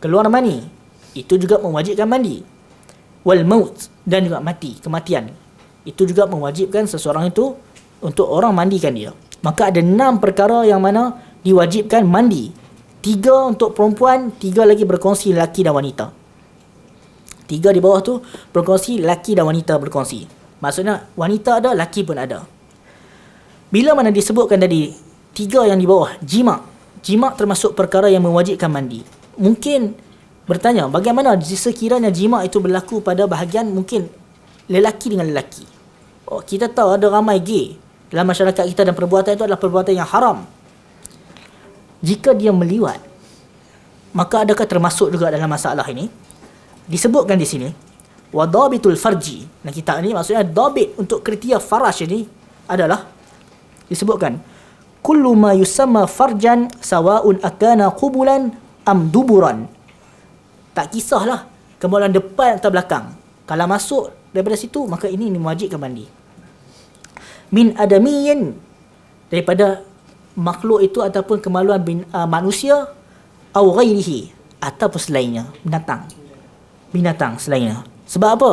Keluar mani, itu juga mewajibkan mandi. Wal maut, dan juga mati, kematian. Itu juga mewajibkan seseorang itu untuk orang mandikan dia. Maka ada 6 perkara yang mana diwajibkan mandi. 3 untuk perempuan, 3 lagi berkongsi lelaki dan wanita. 3 di bawah tu berkongsi lelaki dan wanita berkongsi. Maksudnya wanita ada, laki pun ada. Bila mana disebutkan tadi 3 yang di bawah, jima' termasuk perkara yang mewajibkan mandi. Mungkin bertanya, bagaimana sekiranya jima' itu berlaku pada bahagian mungkin lelaki dengan lelaki? Kita tahu ada ramai gay dalam masyarakat kita dan perbuatan itu adalah perbuatan yang haram. Jika dia meliwat, maka adakah termasuk juga dalam masalah ini? Disebutkan di sini wadabitul farji. Nah, kita ni maksudnya dabit untuk kriteria faraj ini adalah disebutkan kullu ma yusamma farjan sawa'un akana qubulan am duburan. Tak kisahlah kemaluan depan atau belakang. Kalau masuk daripada situ, maka ini mewajibkan mandi. Min adamiyin, daripada makhluk itu ataupun kemaluan manusia, au ghairihi, ataupun selainnya, binatang selainnya. Sebab apa?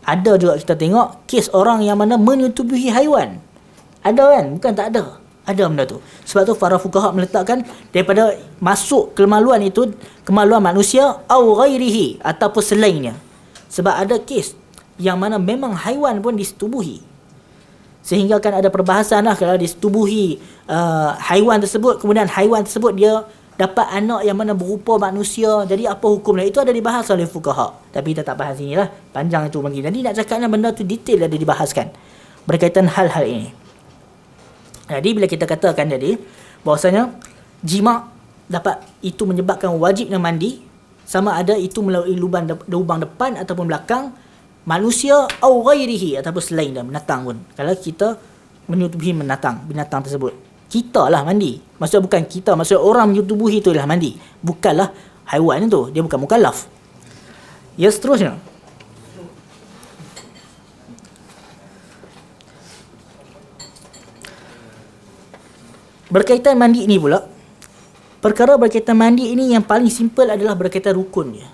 Ada juga kita tengok kes orang yang mana menyetubuhi haiwan. Ada kan? Bukan tak ada. Ada benda tu. Sebab tu para fuqaha meletakkan daripada masuk kemaluan itu, kemaluan manusia au ghairihi, ataupun selainnya. Sebab ada kes yang mana memang haiwan pun disetubuhi. Sehingga kan ada perbahasan lah, kalau disetubuhi haiwan tersebut, kemudian haiwan tersebut dia dapat anak yang mana berupa manusia, jadi apa hukumnya? Itu ada dibahas oleh fuqaha. Tapi kita tak bahas sini lah, panjang itu bagi. Jadi nak cakapnya benda tu detail ada dibahaskan berkaitan hal-hal ini. Jadi bila kita katakan jadi bahwasanya jima' dapat itu menyebabkan wajibnya mandi, sama ada itu melalui lubang depan ataupun belakang manusia au ghairihi, ataupun selain dan binatang pun. Kalau kita menyetubuhi binatang tersebut, kita lah mandi. Maksudnya bukan kita, maksudnya orang menyetubuhi itu lah mandi, bukanlah haiwan itu, dia bukan mukallaf. Ya, seterusnya berkaitan mandi ini pula, perkara berkaitan mandi ini yang paling simple adalah berkaitan rukun dia.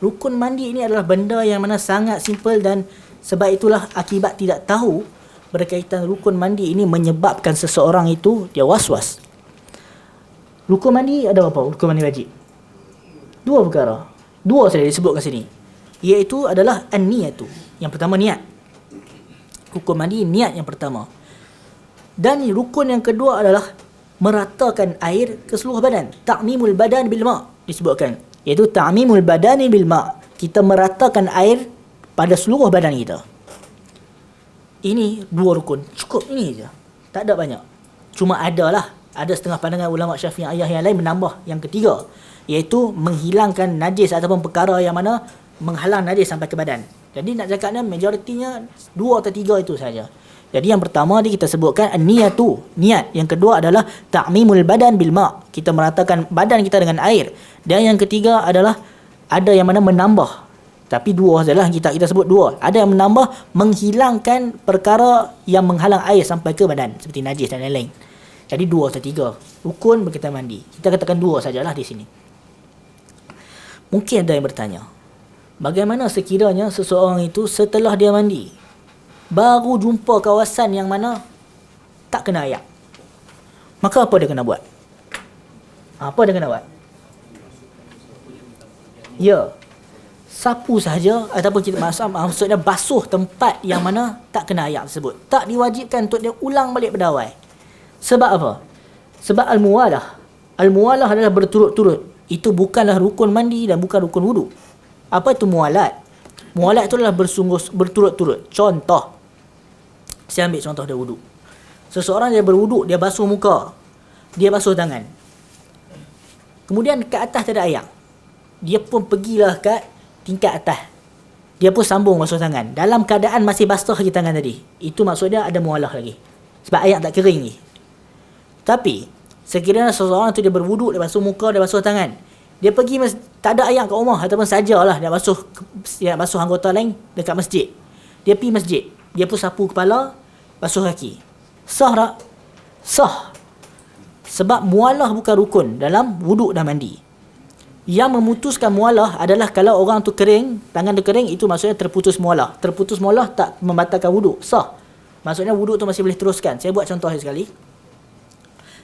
Rukun mandi ini adalah benda yang mana sangat simple, dan sebab itulah akibat tidak tahu berkaitan rukun mandi ini menyebabkan seseorang itu dia was-was. Rukun mandi ada apa? Rukun mandi wajib 2 perkara. 2 saja disebutkan sini, iaitu adalah an-niyatu. Yang pertama niat. Rukun mandi niat yang pertama. Dan rukun yang kedua adalah meratakan air ke seluruh badan. Ta'mimul badan bil ma' disebutkan, iaitu ta'mimul badani bil ma'. Kita meratakan air pada seluruh badan kita. Ini 2 rukun. Cukup ini je. Tak ada banyak. Cuma ada setengah pandangan ulama Syafi'iyah yang lain menambah yang ketiga, iaitu menghilangkan najis ataupun perkara yang mana menghalang najis sampai ke badan. Jadi nak cakapnya majoritinya 2 atau 3 itu saja. Jadi yang pertama kita sebutkan niyatu, niat. Yang kedua adalah ta'mimul badan bil ma', kita meratakan badan kita dengan air. Dan yang ketiga adalah ada yang mana menambah. Tapi 2 sajalah kita sebut 2. Ada yang menambah, menghilangkan perkara yang menghalang air sampai ke badan seperti najis dan lain-lain. Jadi 2 atau 3 rukun berkaitan mandi. Kita katakan 2 sajalah di sini. Mungkin ada yang bertanya, bagaimana sekiranya seseorang itu setelah dia mandi baru jumpa kawasan yang mana tak kena air, maka apa dia kena buat? Apa dia kena buat? Ya, sapu sahaja, ataupun kita maksudnya basuh tempat yang mana tak kena air tersebut. Tak diwajibkan untuk dia ulang balik pada awal. Sebab apa? Sebab al-muwalah. Al-muwalah adalah berturut-turut. Itu bukanlah rukun mandi dan bukan rukun wudu. Apa itu muwalat? Muwalat itu adalah berturut-turut. Contoh, saya ambil contoh dia wudu. Seseorang dia berwudu, dia basuh muka, dia basuh tangan. Kemudian kat atas tak ada air. Dia pun pergilah kat tingkat atas. Dia pun sambung basuh tangan. Dalam keadaan masih basah lagi tangan tadi. Itu maksudnya ada mualah lagi. Sebab air tak kering lagi. Tapi sekiranya seseorang tu dia berwuduk, dia basuh muka, dia basuh tangan, dia pergi tak ada air kat rumah ataupun sajalah dia basuh anggota lain dekat masjid. Dia pergi masjid, dia pun sapu kepala, basuh kaki. Sah tak? Sah. Sebab mualah bukan rukun dalam wuduk dan mandi. Yang memutuskan mualah adalah kalau orang tu kering, tangan tu kering, itu maksudnya terputus mualah. Terputus mualah tak membatalkan wuduk, sah. Maksudnya wuduk tu masih boleh teruskan. Saya buat contoh sekali.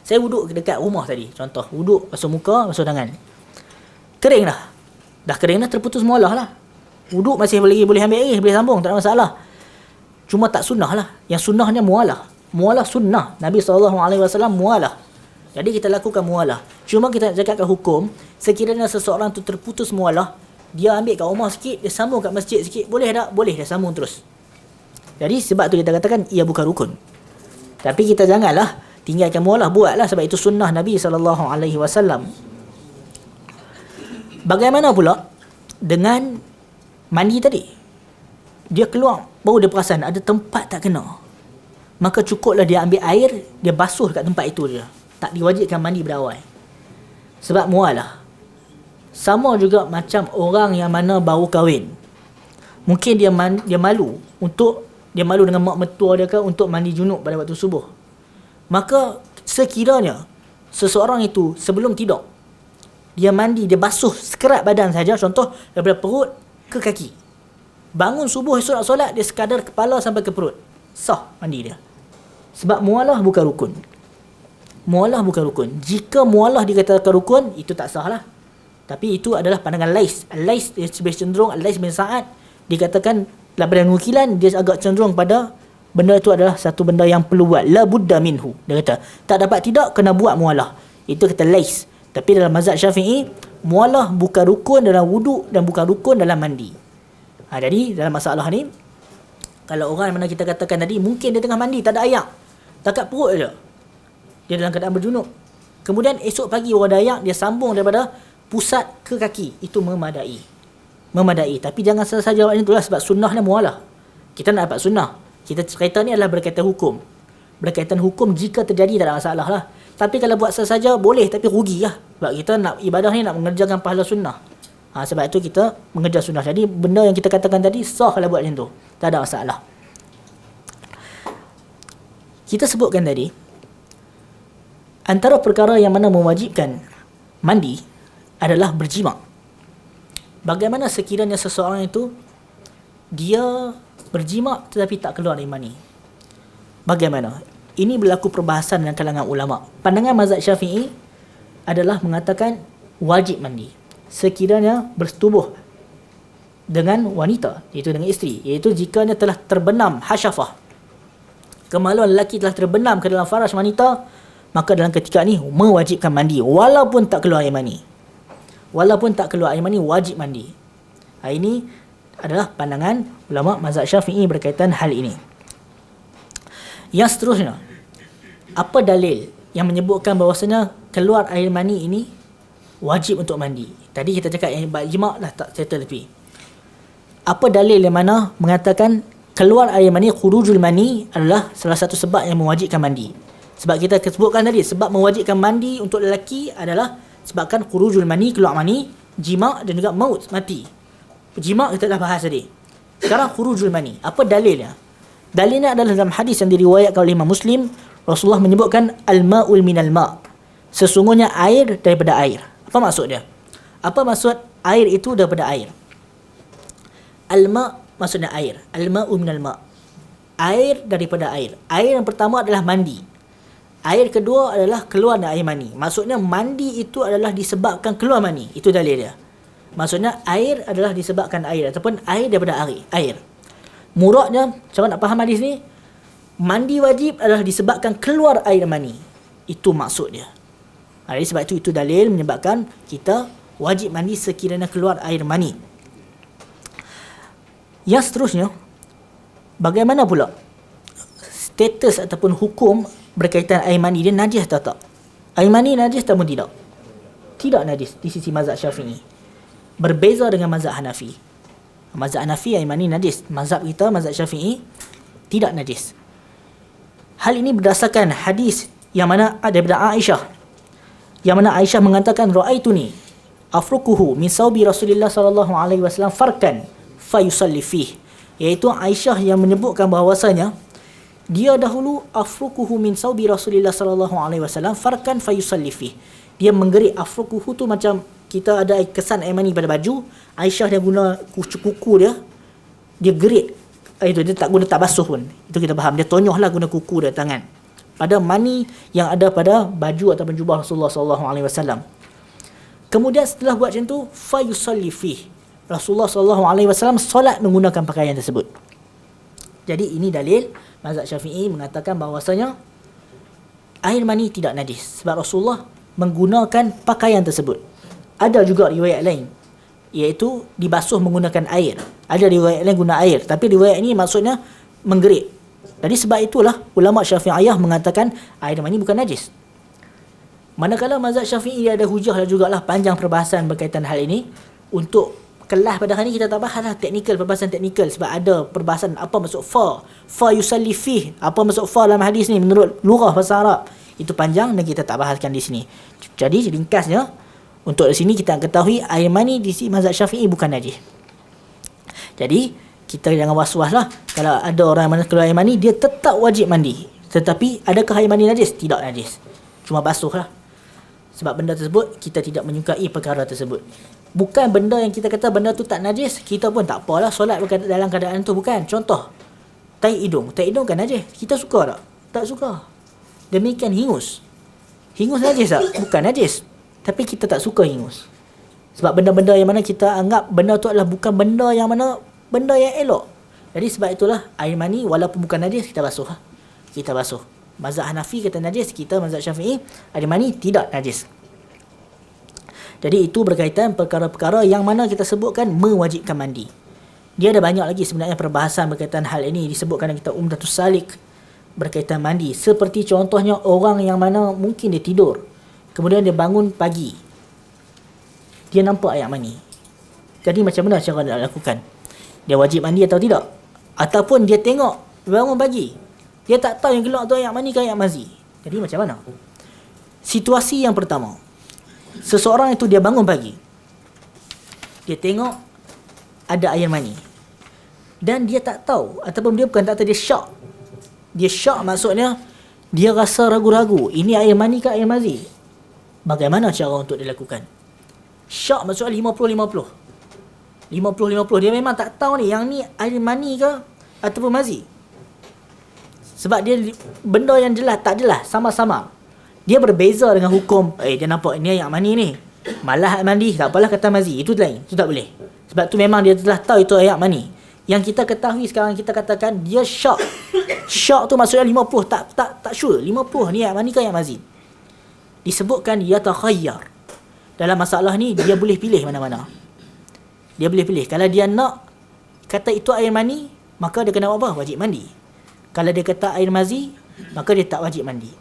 Saya wuduk dekat rumah tadi. Contoh, wuduk, basuh muka, basuh tangan. Kering dah. Dah kering dah, terputus mualah lah. Wuduk masih boleh ambil air, boleh sambung, tak ada masalah. Cuma tak sunnah lah. Yang sunnahnya mualah. Mualah sunnah. Nabi SAW mualah. Jadi kita lakukan mualah. Cuma kita nak cakapkan hukum, sekiranya seseorang tu terputus mualah, dia ambil kat rumah sikit, dia sambung kat masjid sikit, boleh tak? Boleh, dia sambung terus. Jadi sebab tu kita katakan ia bukan rukun. Tapi kita janganlah tinggalkan mualah, buatlah, sebab itu sunnah Nabi SAW. Bagaimana pula dengan mandi tadi? Dia keluar, baru dia perasan ada tempat tak kena. Maka cukuplah dia ambil air, dia basuh kat tempat itu je. Tak diwajibkan mandi berawal. Sebab mualah. Sama juga macam orang yang mana baru kahwin. Mungkin dia malu dengan mak mertua dia ke untuk mandi junub pada waktu subuh. Maka sekiranya seseorang itu sebelum tidur, dia mandi, dia basuh sekerat badan saja, contoh daripada perut ke kaki. Bangun subuh esok nak solat, dia sekadar kepala sampai ke perut. Sah mandi dia. Sebab mualah bukan rukun. Mualah bukan rukun. Jika mualah dikatakan rukun, itu tak sah lah. Tapi itu adalah pandangan Lais. Lais dia lebih cenderung, Lais bin Sa'ad dikatakan daripada nukilan, dia agak cenderung pada benda itu adalah satu benda yang perlu buat. La budda minhu. Dia kata, tak dapat tidak, kena buat mualah. Itu kata Lais. Tapi dalam mazhab Syafi'i, mualah bukan rukun dalam wuduk dan bukan rukun dalam mandi. Jadi dalam masalah ni, kalau orang mana kita katakan tadi, mungkin dia tengah mandi, tak ada air, takat perut je, dia dalam keadaan berjunub, kemudian esok pagi orang ada air, dia sambung daripada pusat ke kaki, itu memadai. Tapi jangan saja buat itulah, sebab sunnahnya mualah. Kita nak dapat sunnah. Kita cerita ni adalah berkaitan hukum jika terjadi, tak ada masalah lah. Tapi kalau buat saja boleh, tapi rugi lah. Sebab kita nak ibadah ni nak mengerjakan pahala sunnah. Sebab itu kita mengejar sunnah. Jadi benda yang kita katakan tadi sah kalau buat macam tu, tak ada masalah. Kita sebutkan tadi, antara perkara yang mana mewajibkan mandi adalah berjima'. Bagaimana sekiranya seseorang itu dia berjima' tetapi tak keluar dari mani? Bagaimana? Ini berlaku perbahasan dalam kalangan ulama'. Pandangan mazhab Syafi'i adalah mengatakan wajib mandi sekiranya bersetubuh dengan wanita, iaitu dengan isteri, iaitu jikanya telah terbenam hasyafah, kemaluan lelaki telah terbenam ke dalam faraj wanita, maka dalam ketika ni mewajibkan mandi walaupun tak keluar air mani. Wajib mandi. Ini adalah pandangan ulama mazhab Syafi'i berkaitan hal ini. Yang seterusnya, apa dalil yang menyebutkan bahawasanya keluar air mani ini wajib untuk mandi? Tadi kita cakap yang jima' dah tak settle lebih. Apa dalil yang mana mengatakan keluar air mani, khurujul mani adalah salah satu sebab yang mewajibkan mandi? Sebab kita sebutkan tadi, sebab mewajibkan mandi untuk lelaki adalah sebabkan khurujul mani, keluar mani, jima' dan juga maut, mati. Jima' kita dah bahas tadi. Sekarang khurujul mani. Apa dalilnya? Dalilnya adalah dalam hadis yang diriwayatkan oleh Imam Muslim, Rasulullah menyebutkan al-ma'ul minal ma'. Sesungguhnya air daripada air. Apa maksud dia? Apa maksud air itu daripada air? Al-ma' maksudnya air. Al-ma'u minal ma'. Air daripada air. Air yang pertama adalah mandi. Air kedua adalah keluar dari air mani. Maksudnya mandi itu adalah disebabkan keluar mani. Itu dalil dia. Maksudnya air adalah disebabkan air ataupun air daripada air. Muradnya, macam nak faham hadis ni? Mandi wajib adalah disebabkan keluar air mani. Itu maksud dia. Jadi sebab itu dalil menyebabkan kita wajib mandi sekiranya keluar air mani. Yang seterusnya, bagaimana pula status ataupun hukum berkaitan air mani? Dia najis atau tak? Air mani najis atau tidak? Tidak najis di sisi mazhab Syafi'i. Berbeza dengan mazhab Hanafi. Mazhab Hanafi air mani najis. Mazhab kita, mazhab Syafi'i, tidak najis. Hal ini berdasarkan hadis yang mana ada daripada Aisyah. Yang mana Aisyah mengatakan, ra'aituni afrukuhu min saubi Rasulullah sallallahu alaihi wasallam farkan fayusalli fih. Iaitu Aisyah yang menyebutkan bahawasanya dia dahulu afrukuhu min saubi Rasulullah sallallahu alaihi wasallam farkan fayusalli fih. Dia menggerik. Afrukuhu tu macam kita ada kesan air mani pada baju. Aisyah dia guna kuku dia, dia gerik. Itu dia tak basuh pun. Itu kita faham. Dia tonyohlah guna kuku dia, tangan, pada mani yang ada pada baju ataupun jubah Rasulullah sallallahu alaihi wasallam. Kemudian setelah buat macam tu, fa yusalli fih. Rasulullah sallallahu alaihi wasallam solat menggunakan pakaian tersebut. Jadi ini dalil mazhab Syafi'i mengatakan bahawasanya air mani tidak najis sebab Rasulullah menggunakan pakaian tersebut. Ada juga riwayat lain iaitu dibasuh menggunakan air. Ada riwayat lain guna air, tapi riwayat ini maksudnya menggerik. Jadi sebab itulah ulama Syafi'iyah mengatakan air mani bukan najis. Manakala mazhab Syafi'i ada hujah dan jugalah panjang perbahasan berkaitan hal ini. Untuk kelas pada hari ini kita tak bahas lah perbahasan teknikal sebab ada perbahasan apa maksud fa yusalli fih, apa maksud fa dalam hadis ni menurut lugah bahasa Arab. Itu panjang dan kita tak bahaskan di sini. Jadi ringkasnya, untuk di sini kita ketahui air mani di sini mazhab Syafi'i bukan najis. Jadi kita jangan was-was lah kalau ada orang yang mana keluar air mani dia tetap wajib mandi. Tetapi adakah air mani najis? Tidak najis, cuma basuh lah. Sebab benda tersebut kita tidak menyukai perkara tersebut. Bukan benda yang kita kata benda tu tak najis, kita pun tak apalah solat dalam keadaan tu, bukan. Contoh, tai hidung kan najis. Kita suka tak? Tak suka. Demikian hingus najis tak? Bukan najis, tapi kita tak suka hingus. Sebab benda-benda yang mana kita anggap benda tu adalah bukan benda yang mana benda yang elok. Jadi sebab itulah air mani walaupun bukan najis kita basuh. Kita basuh. Mazhab Hanafi kata najis, kita mazhab Syafi'i air mani tidak najis. Jadi itu berkaitan perkara-perkara yang mana kita sebutkan mewajibkan mandi. Dia ada banyak lagi sebenarnya perbahasan berkaitan hal ini disebutkan dalam kitab Umdatus Salik berkaitan mandi. Seperti contohnya orang yang mana mungkin dia tidur, kemudian dia bangun pagi, dia nampak air mani. Jadi macam mana cara nak lakukan? Dia wajib mandi atau tidak? Ataupun dia tengok bangun pagi, dia tak tahu yang keluar tu air mani ke air mazi. Jadi macam mana? Situasi yang pertama, seseorang itu dia bangun pagi, dia tengok ada air mani dan dia tak tahu, ataupun dia bukan tak tahu, dia syok. Dia syok maksudnya dia rasa ragu-ragu, ini air mani ke air mazi. Bagaimana cara untuk dilakukan? Syok maksudnya 50-50. Dia memang tak tahu ni yang ni air mani ke ataupun mazi. Sebab dia benda yang jelas tak jelas, sama-sama. Dia berbeza dengan hukum, dia nampak ini air mani ni, malah mandi, tak apalah kata mazi. Itu lain, itu tak boleh. Sebab tu memang dia telah tahu itu air mani. Yang kita ketahui sekarang, kita katakan dia syok. Syok tu maksudnya 50, tak sure. 50 ni air mani ke air mazi. Disebutkan yatakhayyar. Dalam masalah ni dia boleh pilih mana-mana. Dia boleh pilih. Kalau dia nak kata itu air mani, maka dia kena apa? Wajib mandi. Kalau dia kata air mazi, maka dia tak wajib mandi.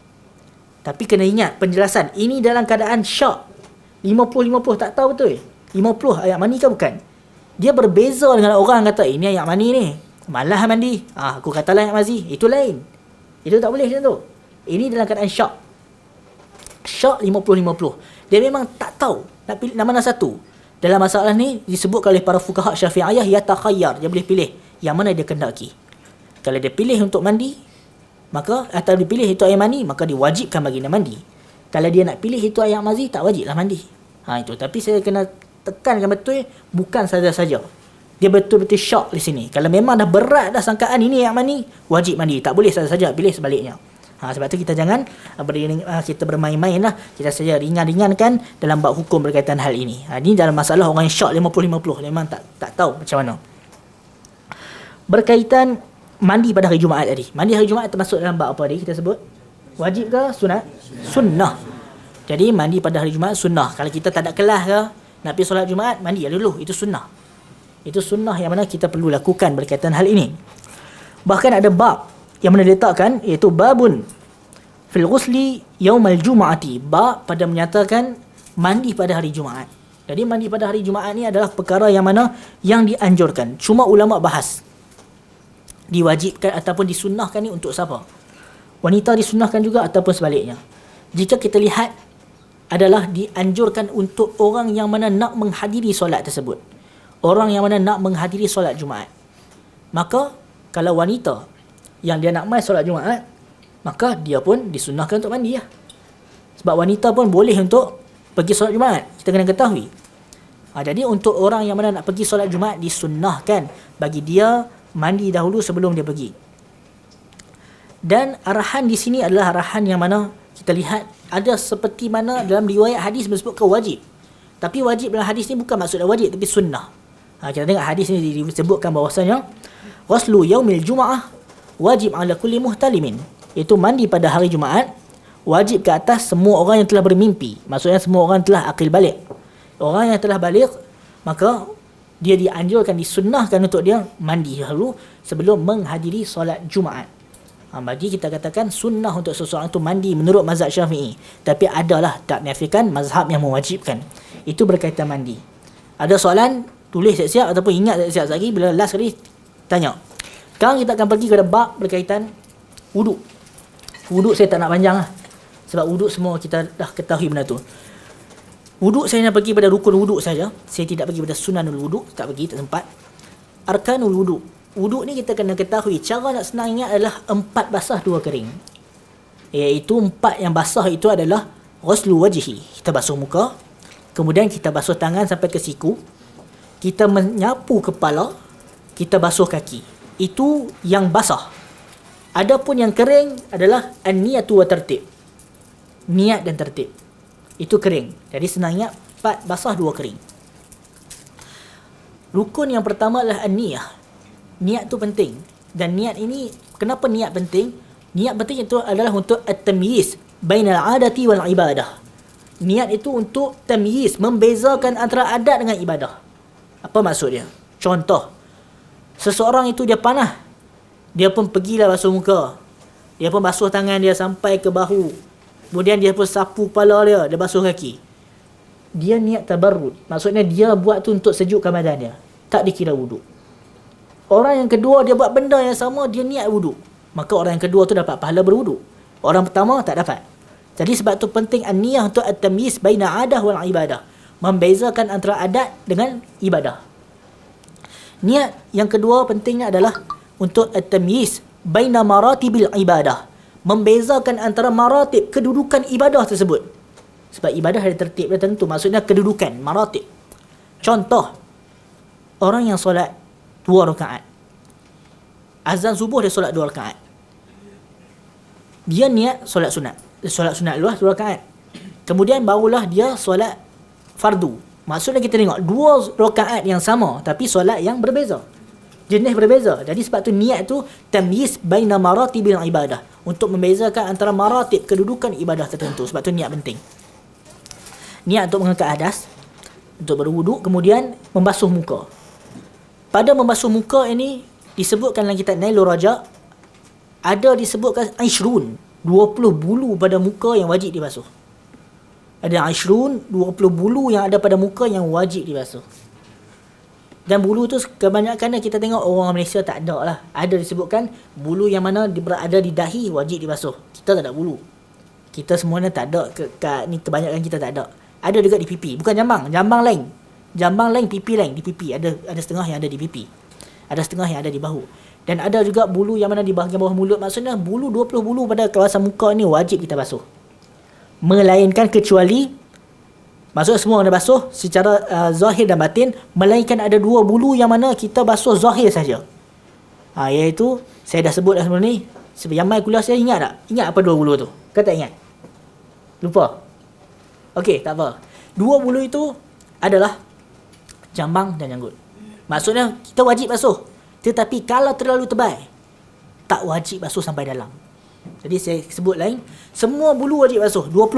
Tapi kena ingat penjelasan, ini dalam keadaan syok. 50-50 tak tahu betul. 50 air mani ke bukan? Dia berbeza dengan orang kata ini air mani ni, malah mandi. Aku katalah air mazi. Itu lain. Itu tak boleh macam tu. Ini dalam keadaan syok. Syok 50-50. Dia memang tak tahu nak pilih mana satu. Dalam masalah ni disebut oleh para fuqaha Syafi'iyah yatakhayyar. Dia boleh pilih yang mana dia kendaki. Kalau dia pilih untuk mandi, maka atau dia pilih itu air mani, maka diwajibkan bagi dia mandi. Kalau dia nak pilih itu air mazi, tak wajiblah mandi. Itu. Tapi saya kena tekankan betul, bukan saja-saja. Dia betul-betul syok di sini. Kalau memang dah berat dah sangkaan ini air mani, wajib mandi. Tak boleh saja-saja, pilih sebaliknya. Sebab tu kita jangan kita bermain-main lah. Kita saja ringan-ringankan dalam bab hukum berkaitan hal ini. Ini dalam masalah orang yang syok 50-50. Memang tak tahu macam mana. Berkaitan mandi pada hari Jumaat tadi. Mandi hari Jumaat termasuk dalam bab apa tadi kita sebut? Wajib ke sunat? Sunnah. Jadi mandi pada hari Jumaat sunnah. Kalau kita tak ada kelas ke, nak pergi solat Jumaat, mandi dulu. Itu sunnah. Itu sunnah yang mana kita perlu lakukan berkaitan hal ini. Bahkan ada bab yang mana diletakkan, iaitu babun fil ghusli yaumal jum'ati. Bab pada menyatakan mandi pada hari Jumaat. Jadi mandi pada hari Jumaat ni adalah perkara yang mana yang dianjurkan. Cuma ulama bahas diwajibkan ataupun disunnahkan ni untuk siapa? Wanita disunnahkan juga ataupun sebaliknya. Jika kita lihat adalah dianjurkan untuk orang yang mana nak menghadiri solat tersebut. Orang yang mana nak menghadiri solat Jumaat. Maka kalau wanita yang dia nak mai solat Jumaat, maka dia pun disunnahkan untuk mandi lah. Sebab wanita pun boleh untuk pergi solat Jumaat. Kita kena ketahui. Jadi untuk orang yang mana nak pergi solat Jumaat, disunnahkan bagi dia mandi dahulu sebelum dia pergi. Dan arahan di sini adalah arahan yang mana kita lihat ada seperti mana dalam riwayat hadis disebutkan wajib. Tapi wajib dalam hadis ni bukan maksudnya wajib, tapi sunnah. Kita tengok hadis ni disebutkan bahawasanya ghuslu yaumil jum'ah wajib ala kulli muhtalimin, iaitu mandi pada hari Jumaat wajib ke atas semua orang yang telah bermimpi. Maksudnya semua orang telah akil balik. Orang yang telah balik, maka dia dianjurkan, disunnahkan untuk dia mandi dahulu sebelum menghadiri solat Jumaat. Bagi kita katakan sunnah untuk seseorang itu mandi menurut mazhab Syafi'i. Tapi adalah, tak nafikan, mazhab yang mewajibkan. Itu berkaitan mandi. Ada soalan, tulis siap-siap ataupun ingat siap-siap lagi bila last kali tanya. Sekarang kita akan pergi kepada bab berkaitan wuduk. Wuduk saya tak nak panjang lah. Sebab wuduk semua kita dah ketahui benda tu. Wuduk saya nak pergi pada rukun wuduk saja. Saya tidak pergi pada sunanul wuduk. Tak pergi, tak sempat. Arkanul wuduk. Wuduk ni kita kena ketahui, cara nak senang ingat adalah 4 basah 2 kering. Iaitu 4 yang basah itu adalah ghuslu wajhi. Kita basuh muka. Kemudian kita basuh tangan sampai ke siku. Kita menyapu kepala. Kita basuh kaki. Itu yang basah. Adapun yang kering adalah an-niyatu wa tertib. Niat dan tertib. Itu kering. Jadi senang ingat 4 basah 2 kering. Rukun yang pertama adalah an-niyah. Niat tu penting. Dan niat ini, kenapa niat penting? Niat penting itu adalah untuk at-tamyiz bainal adati wal ibadah. Niat itu untuk tamyiz, membezakan antara adat dengan ibadah. Apa maksud dia? Contoh, seseorang itu dia panah, dia pun pergilah basuh muka, dia pun basuh tangan dia sampai ke bahu, kemudian dia pun sapu kepala dia basuh kaki. Dia niat tabarrud, maksudnya dia buat tu untuk sejukkan badan dia, tak dikira wuduk. Orang yang kedua dia buat benda yang sama, dia niat wuduk, maka orang yang kedua tu dapat pahala berwuduk. Orang pertama tak dapat. Jadi sebab tu penting an-niyah untuk at-tamyiz baina adah wal ibadah, membezakan antara adat dengan ibadah. Niat yang kedua pentingnya adalah untuk at-tamyiz baina maratibil ibadah, membezakan antara maratib kedudukan ibadah tersebut. Sebab ibadah ada tertib tertentu, maksudnya kedudukan maratib. Contoh, orang yang solat 2 rakaat. Azan subuh dia solat 2 rakaat. Dia niat solat sunat. Solat sunat dulu 2 rakaat. Kemudian barulah dia solat fardu. Maksudnya kita tengok 2 rakaat yang sama tapi solat yang berbeza. Jenis berbeza. Jadi sebab tu niat tu tamyiz baina maratibil ibadah, untuk membezakan antara maratib kedudukan ibadah tertentu. Sebab tu niat penting. Niat untuk mengangkat hadas, untuk berwuduk, kemudian membasuh muka. Pada membasuh muka ini disebutkan dalam kitab Nailur Raja, ada disebutkan 20 bulu pada muka yang wajib dibasuh. Ada 20 bulu yang ada pada muka yang wajib dibasuh. Dan bulu tu kebanyakan kita tengok orang Malaysia tak ada lah. Ada disebutkan bulu yang mana berada di dahi wajib dibasuh. Kita tak ada bulu. Kita semuanya tak ada. Ni kebanyakan kita tak ada. Ada juga di pipi. Bukan jambang. Jambang lain. Jambang lain, pipi lain. Di pipi ada setengah yang ada di pipi, ada setengah yang ada di bahu. Dan ada juga bulu yang mana di bahagian bawah mulut. Maksudnya 20 bulu pada kawasan muka ni wajib kita basuh. Melainkan kecuali, maksudnya semua kena basuh secara zahir dan batin, melainkan ada 2 bulu yang mana kita basuh zahir saja. Iaitu saya dah sebut dah sebelum ni. Yang mai kuliah saya ingat tak? Ingat apa 2 bulu tu? Kau tak ingat? Lupa? Okey, tak apa. 2 bulu itu adalah jambang dan janggut. Maksudnya kita wajib basuh. Tetapi kalau terlalu tebal, tak wajib basuh sampai dalam. Jadi saya sebut lain, semua bulu wajib basuh. 20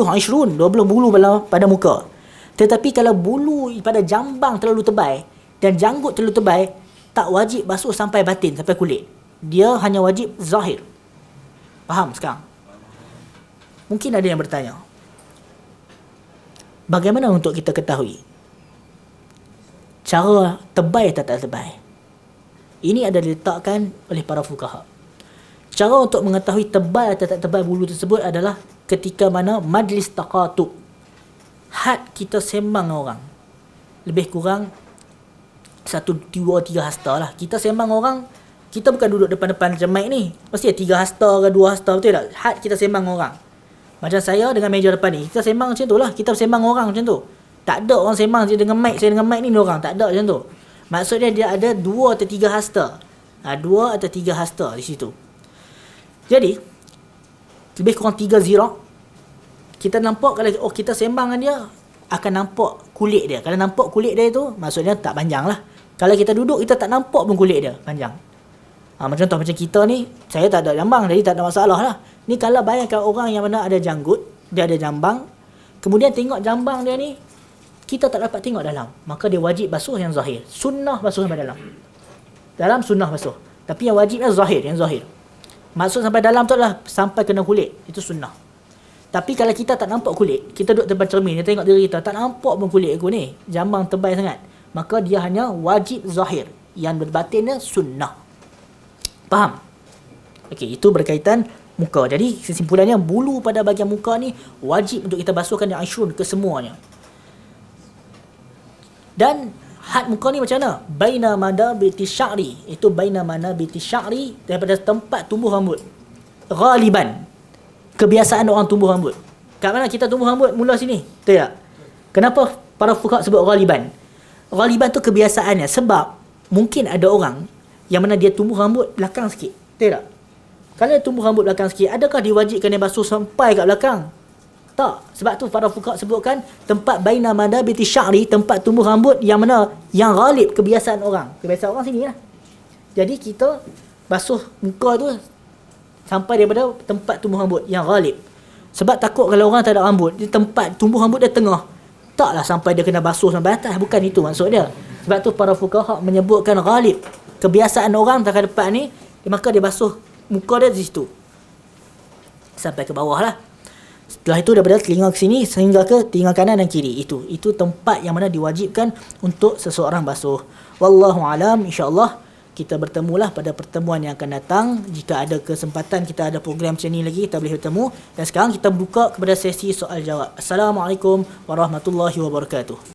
bulu pada muka. Tetapi kalau bulu pada jambang terlalu tebal dan janggut terlalu tebal, tak wajib basuh sampai batin, sampai kulit. Dia hanya wajib zahir. Faham sekarang? Mungkin ada yang bertanya, bagaimana untuk kita ketahui cara tebal atau tak tebal? Ini ada diletakkan oleh para fuqaha. Cara untuk mengetahui tebal atau tak tebal bulu tersebut adalah ketika mana majlis taqatub, had kita sembang orang, lebih kurang 1, 2, 3 hasta lah. Kita sembang orang, kita bukan duduk depan-depan macam mic ni, mesti 3 hasta ke 2 hasta, betul tak? Had kita sembang orang. Macam saya dengan meja depan ni, kita sembang macam tu lah. Kita sembang orang macam tu. Tak ada orang sembang dengan mic, saya dengan mic ni orang. Tak ada macam tu. Maksudnya dia ada 2 atau 3 hasta. 2 atau 3 hasta di situ. Jadi, lebih kurang 3 zirak. Kita nampak kalau kita sembang dengan dia, akan nampak kulit dia. Kalau nampak kulit dia itu, maksudnya tak panjang lah. Kalau kita duduk, kita tak nampak pun kulit dia panjang. Macam contoh macam kita ni, saya tak ada jambang, jadi tak ada masalah lah. Ni kalau bayangkan orang yang mana ada janggut, dia ada jambang, kemudian tengok jambang dia ni, kita tak dapat tengok dalam, maka dia wajib basuh yang zahir. Sunnah basuh sampai dalam. Dalam sunnah basuh. Tapi yang wajibnya zahir, yang zahir. Maksud sampai dalam tu adalah sampai kena kulit. Itu sunnah. Tapi kalau kita tak nampak kulit, kita duduk depan cermin, kita tengok diri kita, tak nampak pun kulit aku ni, jambang tebal sangat, maka dia hanya wajib zahir. Yang berbatinnya sunnah. Faham? Okey, itu berkaitan muka. Jadi kesimpulannya, bulu pada bahagian muka ni wajib untuk kita basuhkan yang ashrun kesemuanya. Dan had muka ni macam mana? Baina manabiti sya'ri. Itu baina manabiti sya'ri, daripada tempat tumbuh rambut. Ghaliban. Kebiasaan orang tumbuh rambut. Kat mana kita tumbuh rambut? Mula sini. Betul tak? Kenapa para fuqaha sebut ghaliban? Ghaliban tu kebiasaannya. Sebab mungkin ada orang yang mana dia tumbuh rambut belakang sikit. Betul tak? Kalau dia tumbuh rambut belakang sikit, adakah diwajibkan dia basuh sampai kat belakang? Tak. Sebab tu para fuqaha sebutkan tempat baina manabiti sya'ri, tempat tumbuh rambut yang mana yang ghalib kebiasaan orang. Kebiasaan orang sini lah. Jadi kita basuh muka tu sampai daripada tempat tumbuh rambut yang ghalib. Sebab takut kalau orang tak ada rambut, di tempat tumbuh rambut dia tengah, taklah sampai dia kena basuh sampai atas. Bukan itu maksud dia. Sebab tu para fuqaha menyebutkan ghalib, kebiasaan orang tak depan ni, maka dia basuh muka dia di situ sampai ke bawah lah. Setelah itu daripada telinga ke sini sehingga ke telinga kanan dan kiri. Itu tempat yang mana diwajibkan untuk seseorang basuh. Wallahu alam. InsyaAllah kita bertemulah pada pertemuan yang akan datang. Jika ada kesempatan, kita ada program macam ni lagi, kita boleh bertemu. Dan sekarang kita buka kepada sesi soal jawab. Assalamualaikum warahmatullahi wabarakatuh.